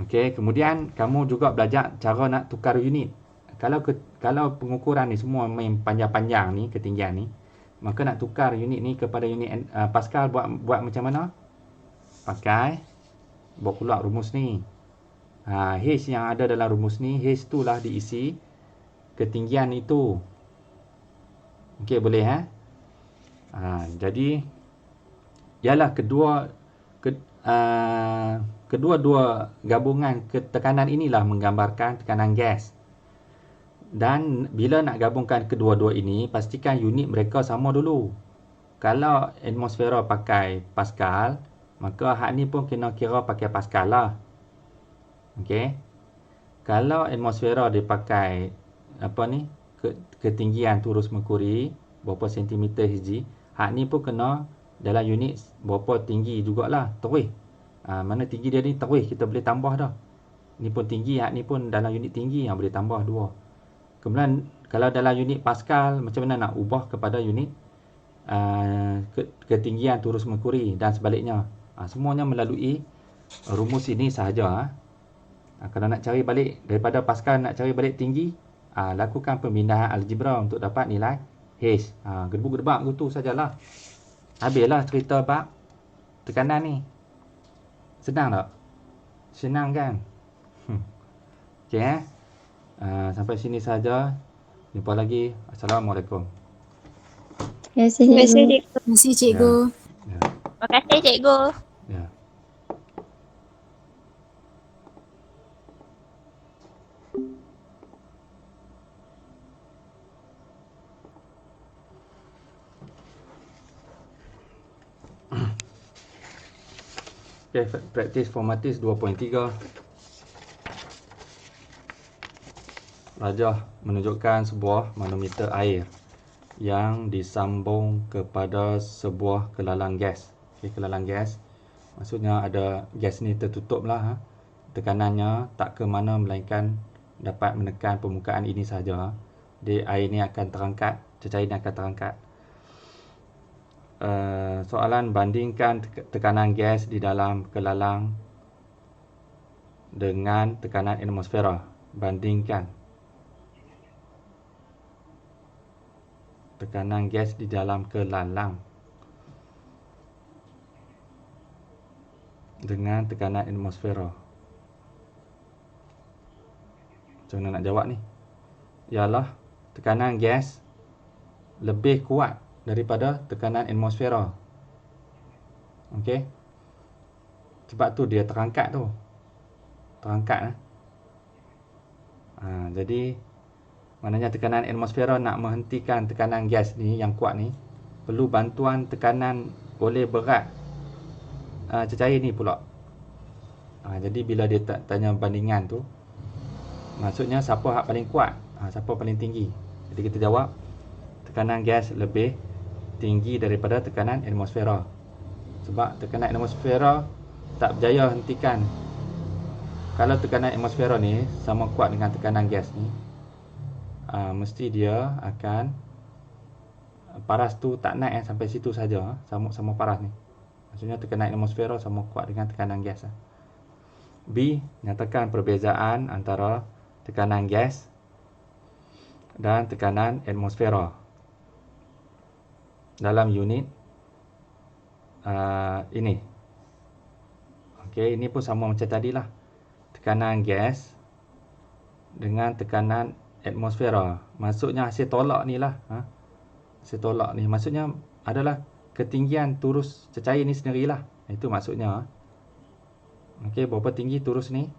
Okey, kemudian kamu juga belajar cara nak tukar unit. Kalau pengukuran ni semua main panjang-panjang ni, ketinggian ni, maka nak tukar unit ni kepada unit Pascal buat macam mana? Pakai buat keluar rumus ni. H yang ada dalam rumus ni, H tu lah diisi ketinggian itu. Okey, boleh jadi ialah kedua-dua gabungan tekanan inilah menggambarkan tekanan gas. Dan bila nak gabungkan kedua-dua ini, pastikan unit mereka sama dulu. Kalau atmosfera pakai Pascal, maka hak ni pun kena kira pakai Pascal lah. Okey. Kalau atmosfera dia pakai ketinggian turus merkuri berapa sentimeter Hg, hak ni pun kena dalam unit berapa tinggi jugalah, terus. Mana tinggi dia ni terus kita boleh tambah dah. Ni pun tinggi, hak ni pun dalam unit tinggi yang boleh tambah 2. Kemudian kalau dalam unit Pascal, macam mana nak ubah kepada unit ketinggian turus merkuri dan sebaliknya. Semuanya melalui rumus ini sahaja. Kalau nak cari balik daripada Pascal, nak cari balik tinggi, lakukan pemindahan algebra untuk dapat nilai H. Gedebuk-gedebak gitu sajalah. Habislah cerita bab tekanan ni. Senang tak? Senang kan? Okey sampai sini saja. Jumpa lagi. Assalamualaikum. Terima kasih, cikgu. Terima kasih, cikgu. Ya. Terima kasih, cikgu. Ya. Okay, praktis formatis 2.3. Rajah menunjukkan sebuah manometer air yang disambung kepada sebuah kelalang gas. Okay, kelalang gas maksudnya ada gas ni tertutup lah. Tekanannya tak ke mana melainkan dapat menekan permukaan ini saja. Air ni akan terangkat, cecair ni akan terangkat. Soalan, bandingkan tekanan gas di dalam kelalang dengan tekanan atmosfera. Bandingkan tekanan gas di dalam kelalang dengan tekanan atmosfera. Macam mana nak jawab ni? Ialah tekanan gas lebih kuat daripada tekanan atmosfera. Okey. Sebab tu dia terangkat tu. Terangkat. Jadi maknanya tekanan atmosfera nak menghentikan tekanan gas ni yang kuat ni perlu bantuan tekanan oleh berat cecair ni pula. Jadi bila dia tanya bandingan tu, maksudnya siapa hak paling kuat, siapa paling tinggi. Jadi kita jawab tekanan gas lebih tinggi daripada tekanan atmosfera. Sebab tekanan atmosfera tak berjaya hentikan. Kalau tekanan atmosfera ni sama kuat dengan tekanan gas ni, mesti dia akan paras tu tak naik sampai situ saja, sama paras ni. Maksudnya tekanan atmosfera sama kuat dengan tekanan gas. B. Nyatakan perbezaan antara tekanan gas dan tekanan atmosfera dalam unit ini. Okey, ini pun sama macam tadi lah. Tekanan gas dengan tekanan atmosfera. Maksudnya hasil tolak ni lah. Hasil tolak ni maksudnya adalah ketinggian turus cecair ni sendirilah. Itu maksudnya. Okey, berapa tinggi turus ni?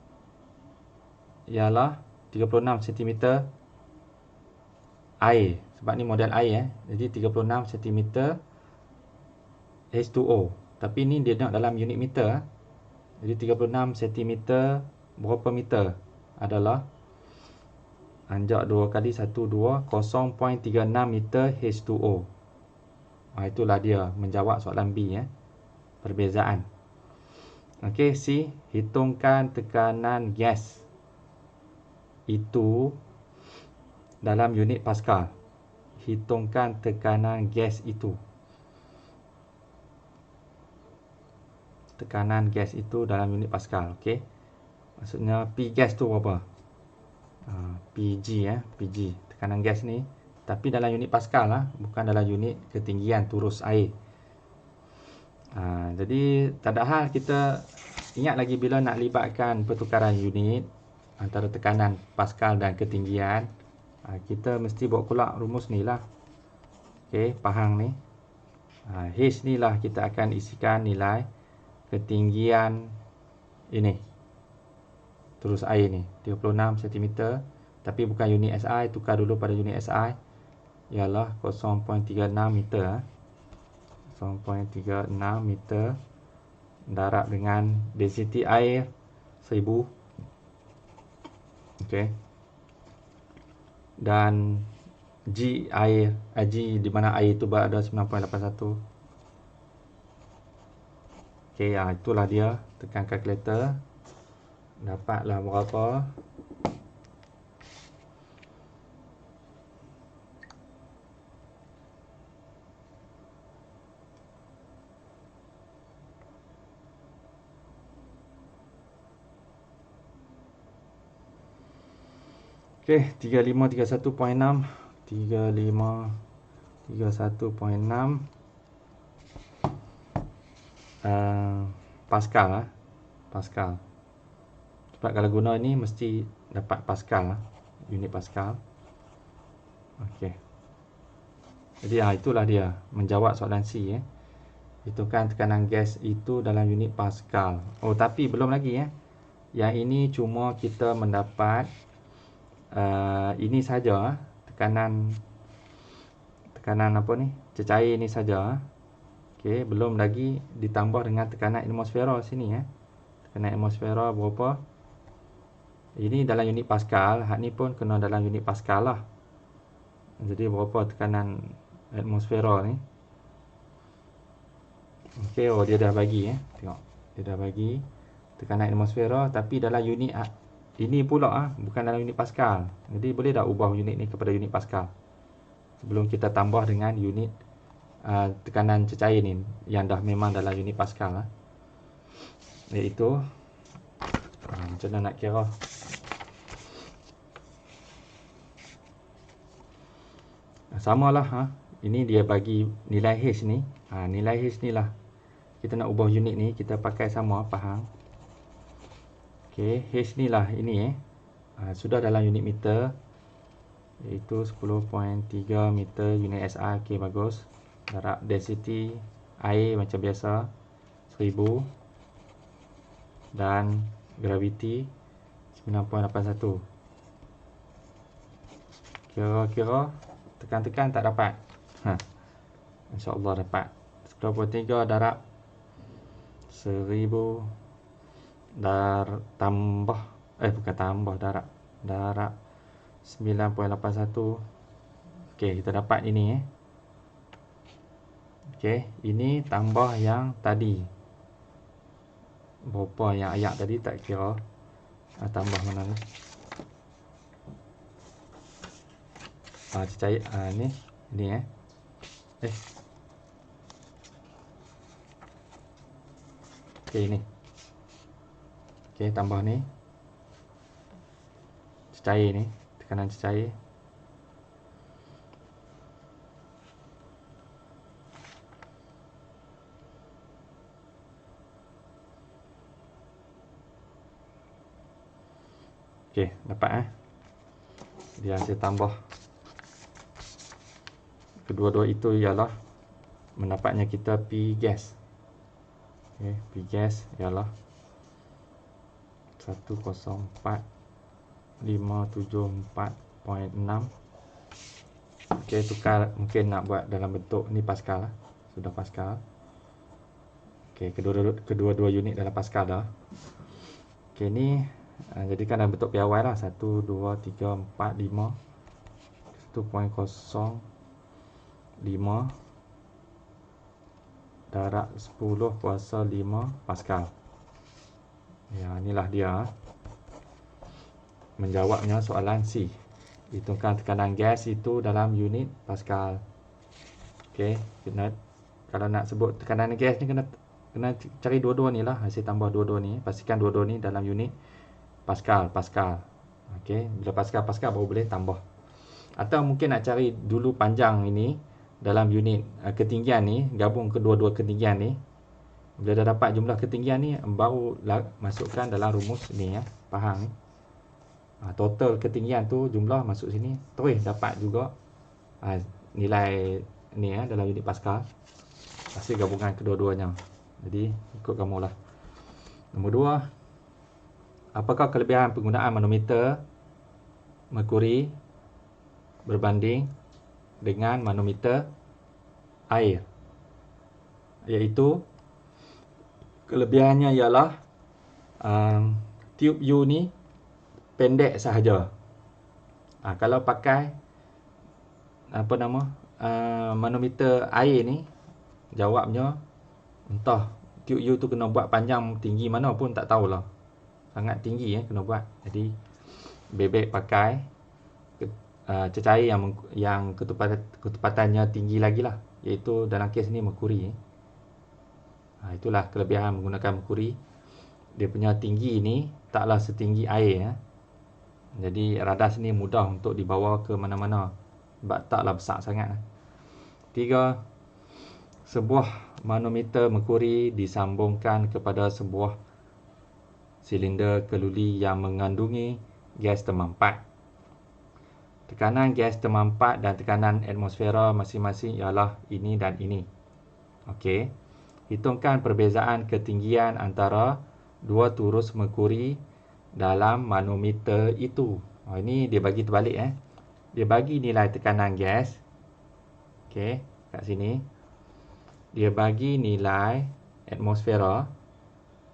Ialah 36 cm air. Sebab ni model air Jadi 36 cm H2O. Tapi ni dia nak dalam unit meter. Jadi 36 cm berapa meter? Adalah anjak 2 kali 1, 2, 0.36 meter H2O. Itulah dia menjawab soalan B. Perbezaan. Okey, C. Hitungkan tekanan gas itu dalam unit Pascal. Hitungkan tekanan gas itu. Tekanan gas itu dalam unit Pascal. Okey. Maksudnya P gas tu berapa? PG PG. Tekanan gas ni. Tapi dalam unit Pascal bukan dalam unit ketinggian turus air. Jadi tak ada hal kita ingat lagi bila nak libatkan pertukaran unit antara tekanan Pascal dan ketinggian, kita mesti bawa keluar rumus ni lah. Okey, faham ni. H ni lah kita akan isikan nilai ketinggian ini. Turus air ni 36 cm, tapi bukan unit SI, tukar dulu pada unit SI. Ialah 0.36 meter. 0.36 meter darab dengan density air 1000. Okey. Dan G air, G di mana air itu berada 9.81. Okey, itulah dia. Tekan kalkulator. Dapatlah berapa? Okey, 3531.6. 3531.6 Pascal Pascal. Sebab kalau guna ni mesti dapat Pascal unit Pascal. Okey. Jadi itulah dia menjawab soalan C. Itu kan tekanan gas itu dalam unit Pascal. Oh, tapi belum lagi Yang ini cuma kita mendapat ini saja, tekanan apa ni? Cecair ni saja. Okey, belum lagi ditambah dengan tekanan atmosfera sini Tekanan atmosfera berapa? Ini dalam unit Pascal, hak ni pun kena dalam unit Pascal lah. Jadi berapa tekanan atmosfera ni? Okey, dia dah bagi Tengok, dia dah bagi tekanan atmosfera tapi dalam unit ini pula bukan dalam unit Pascal. Jadi boleh dah ubah unit ni kepada unit Pascal sebelum kita tambah dengan unit tekanan cecair ni yang dah memang dalam unit Pascal iaitu macam mana nak kira. Samalah ini dia bagi nilai H ni. Nilai H ni lah kita nak ubah unit ni, kita pakai sama, faham? Okey, H ni lah ini sudah dalam unit meter iaitu 10.3 meter unit SI. Okey, bagus. Darab density air macam biasa 1000 dan gravity 9.81. Kira-kira tekan-tekan tak dapat. InsyaAllah dapat. 10.3 darab 1000 tambah bukan tambah darab 9.81. Okey, kita dapat ini Okey, ini tambah yang tadi. Berapa yang ayat tadi tak kira. Tambah mana ni? Cecair ni Okey, ni. Okey, tambah ni. Cecair ni, tekanan cecair. Okey, dapat Dia saya tambah. Kedua-dua itu ialah mendapatnya kita P gas. Okey, P gas ialah 104,574.6. Okey, tukar mungkin nak buat dalam bentuk ni Pascal Sudah Pascal. Okey, kedua-dua unit dalam Pascal dah. Okey, ni jadikan dalam bentuk piawai lah. 1, 2, 3, 4, 5. 1.05 darab 10 kuasa 5 Pascal. Ya, inilah dia menjawabnya soalan C. Hitungkan tekanan gas itu dalam unit Pascal. Okey, kalau nak sebut tekanan gas ni kena cari dua-dua ni lah. Hasil tambah dua-dua ni. Pastikan dua-dua ni dalam unit Pascal. Okey, bila Pascal baru boleh tambah. Atau mungkin nak cari dulu panjang ini dalam unit ketinggian ni, gabung kedua-dua ketinggian ni. Bila dah dapat jumlah ketinggian ni, baru masukkan dalam rumus ni Faham ni. Total ketinggian tu jumlah masuk sini, terus dapat juga nilai ni dalam unit Pascal. Hasil gabungan kedua-duanya. Jadi ikut kamulah. Nombor 2, apakah kelebihan penggunaan manometer merkuri berbanding dengan manometer air? Iaitu kelebihannya ialah tube U ni pendek sahaja. Kalau pakai manometer air ni, jawabnya entah tube U tu kena buat panjang tinggi mana pun tak tahulah. Sangat tinggi kena buat. Jadi bebek pakai cecair yang ketepatannya tinggi lagi lah, iaitu dalam kes ni merkuri. Itulah kelebihan menggunakan merkuri. Dia punya tinggi ni taklah setinggi air. Jadi radas ni mudah untuk dibawa ke mana-mana sebab taklah besar sangat. 3, sebuah manometer merkuri disambungkan kepada sebuah silinder keluli yang mengandungi gas termampat. Tekanan gas termampat dan tekanan atmosfera masing-masing ialah ini dan ini. Okey. Hitungkan perbezaan ketinggian antara dua turus merkuri dalam manometer itu. Ini dia bagi terbalik. Dia bagi nilai tekanan gas. Okey, kat sini. Dia bagi nilai atmosfera.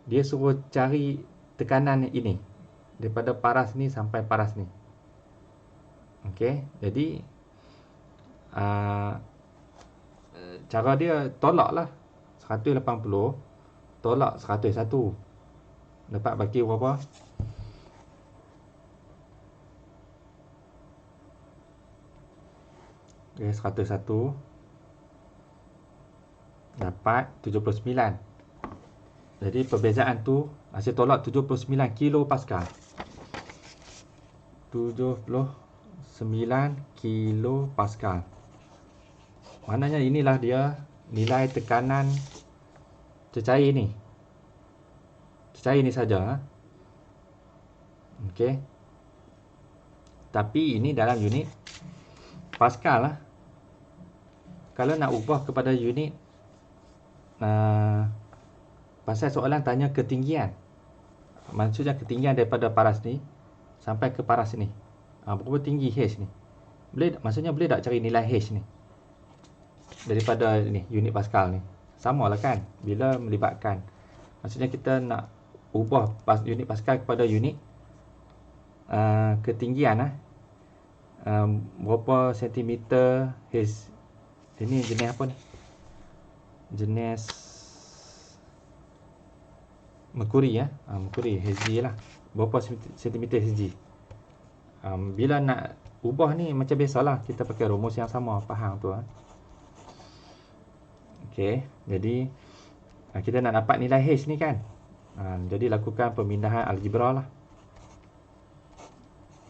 Dia suruh cari tekanan ini. Daripada paras ni sampai paras ni. Okey, jadi cara dia tolaklah 180 tolak 101. Dapat baki berapa? Okay, 101 dapat 79. Jadi perbezaan tu hasil tolak 79 kilo Pascal. 79 kilo Pascal. Maknanya inilah dia nilai tekanan cecair ni. Cecair ni saja. Okey. Tapi ini dalam unit Pascal lah. Kalau nak ubah kepada unit pasal soalan tanya ketinggian. Maksudnya ketinggian daripada paras ni sampai ke paras ni. Berapa tinggi H ni? Maksudnya boleh tak cari nilai H ni? Daripada ni unit Pascal ni. Samalah kan bila melibatkan Maksudnya kita nak ubah unit Pascal kepada unit ketinggian berapa sentimeter H. Ini jenis apa ni? Jenis Mercury Mercury Hg lah. Berapa sentimeter Hg. Bila nak ubah ni macam biasalah, kita pakai rumus yang sama, faham tu Okey, jadi kita nak dapat nilai H ni kan. Jadi lakukan pemindahan algebra lah.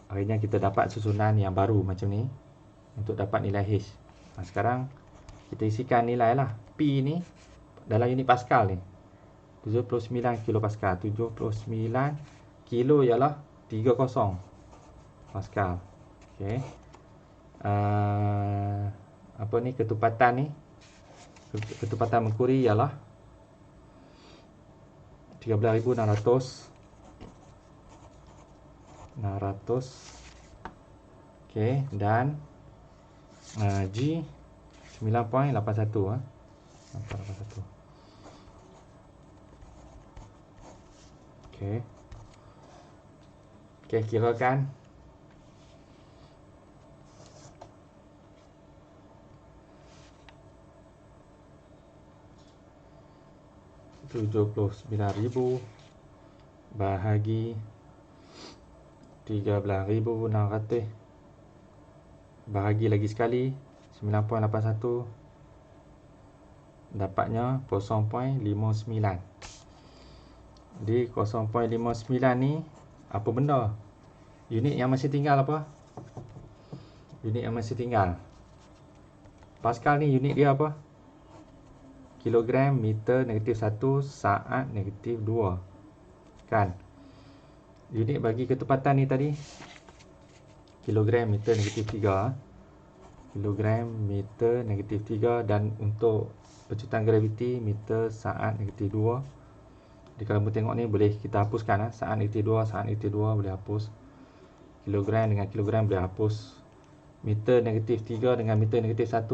Akhirnya kita dapat susunan yang baru macam ni untuk dapat nilai H. Sekarang kita isikan nilai lah. P ni dalam unit Pascal ni 79 kilopascal. 79 kilo ialah 30 Pascal. Okey. Apa ni ketupatan ni? Ketupatan Mercury ialah 13,600. Okey, dan G 9.81 881. Okey. Okey, kirakan RM79,000 bahagi 13,600 bahagi lagi sekali 9.81, dapatnya 0.59. Di 0.59 ni apa benda? Unit yang masih tinggal apa? Unit yang masih tinggal Pascal ni unit dia apa? Kilogram meter negatif 1 saat negatif 2 kan. Unit bagi ketepatan ni tadi kilogram meter negatif 3. Kilogram meter negatif 3. Dan untuk pecutan graviti meter saat negatif 2. Jadi kalau kamu tengok ni boleh kita hapuskan saat negatif 2, saat negatif 2 boleh hapus. Kilogram dengan kilogram boleh hapus. Meter negatif 3 dengan meter negatif 1.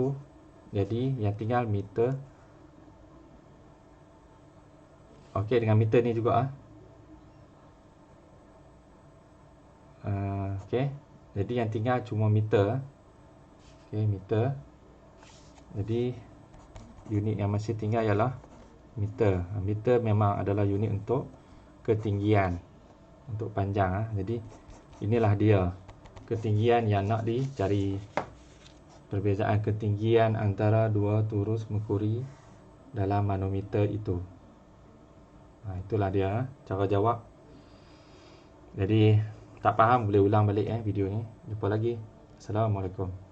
Jadi yang tinggal meter. Okey, dengan meter ni juga okey. Jadi yang tinggal cuma meter. Okey, meter. Jadi unit yang masih tinggal ialah meter. Meter memang adalah unit untuk ketinggian, untuk panjang Jadi inilah dia ketinggian yang nak dicari. Perbezaan ketinggian antara dua turus Mercury dalam manometer itu. Itulah dia cara jawab. Jadi tak faham boleh ulang balik video ni. Jumpa lagi. Assalamualaikum.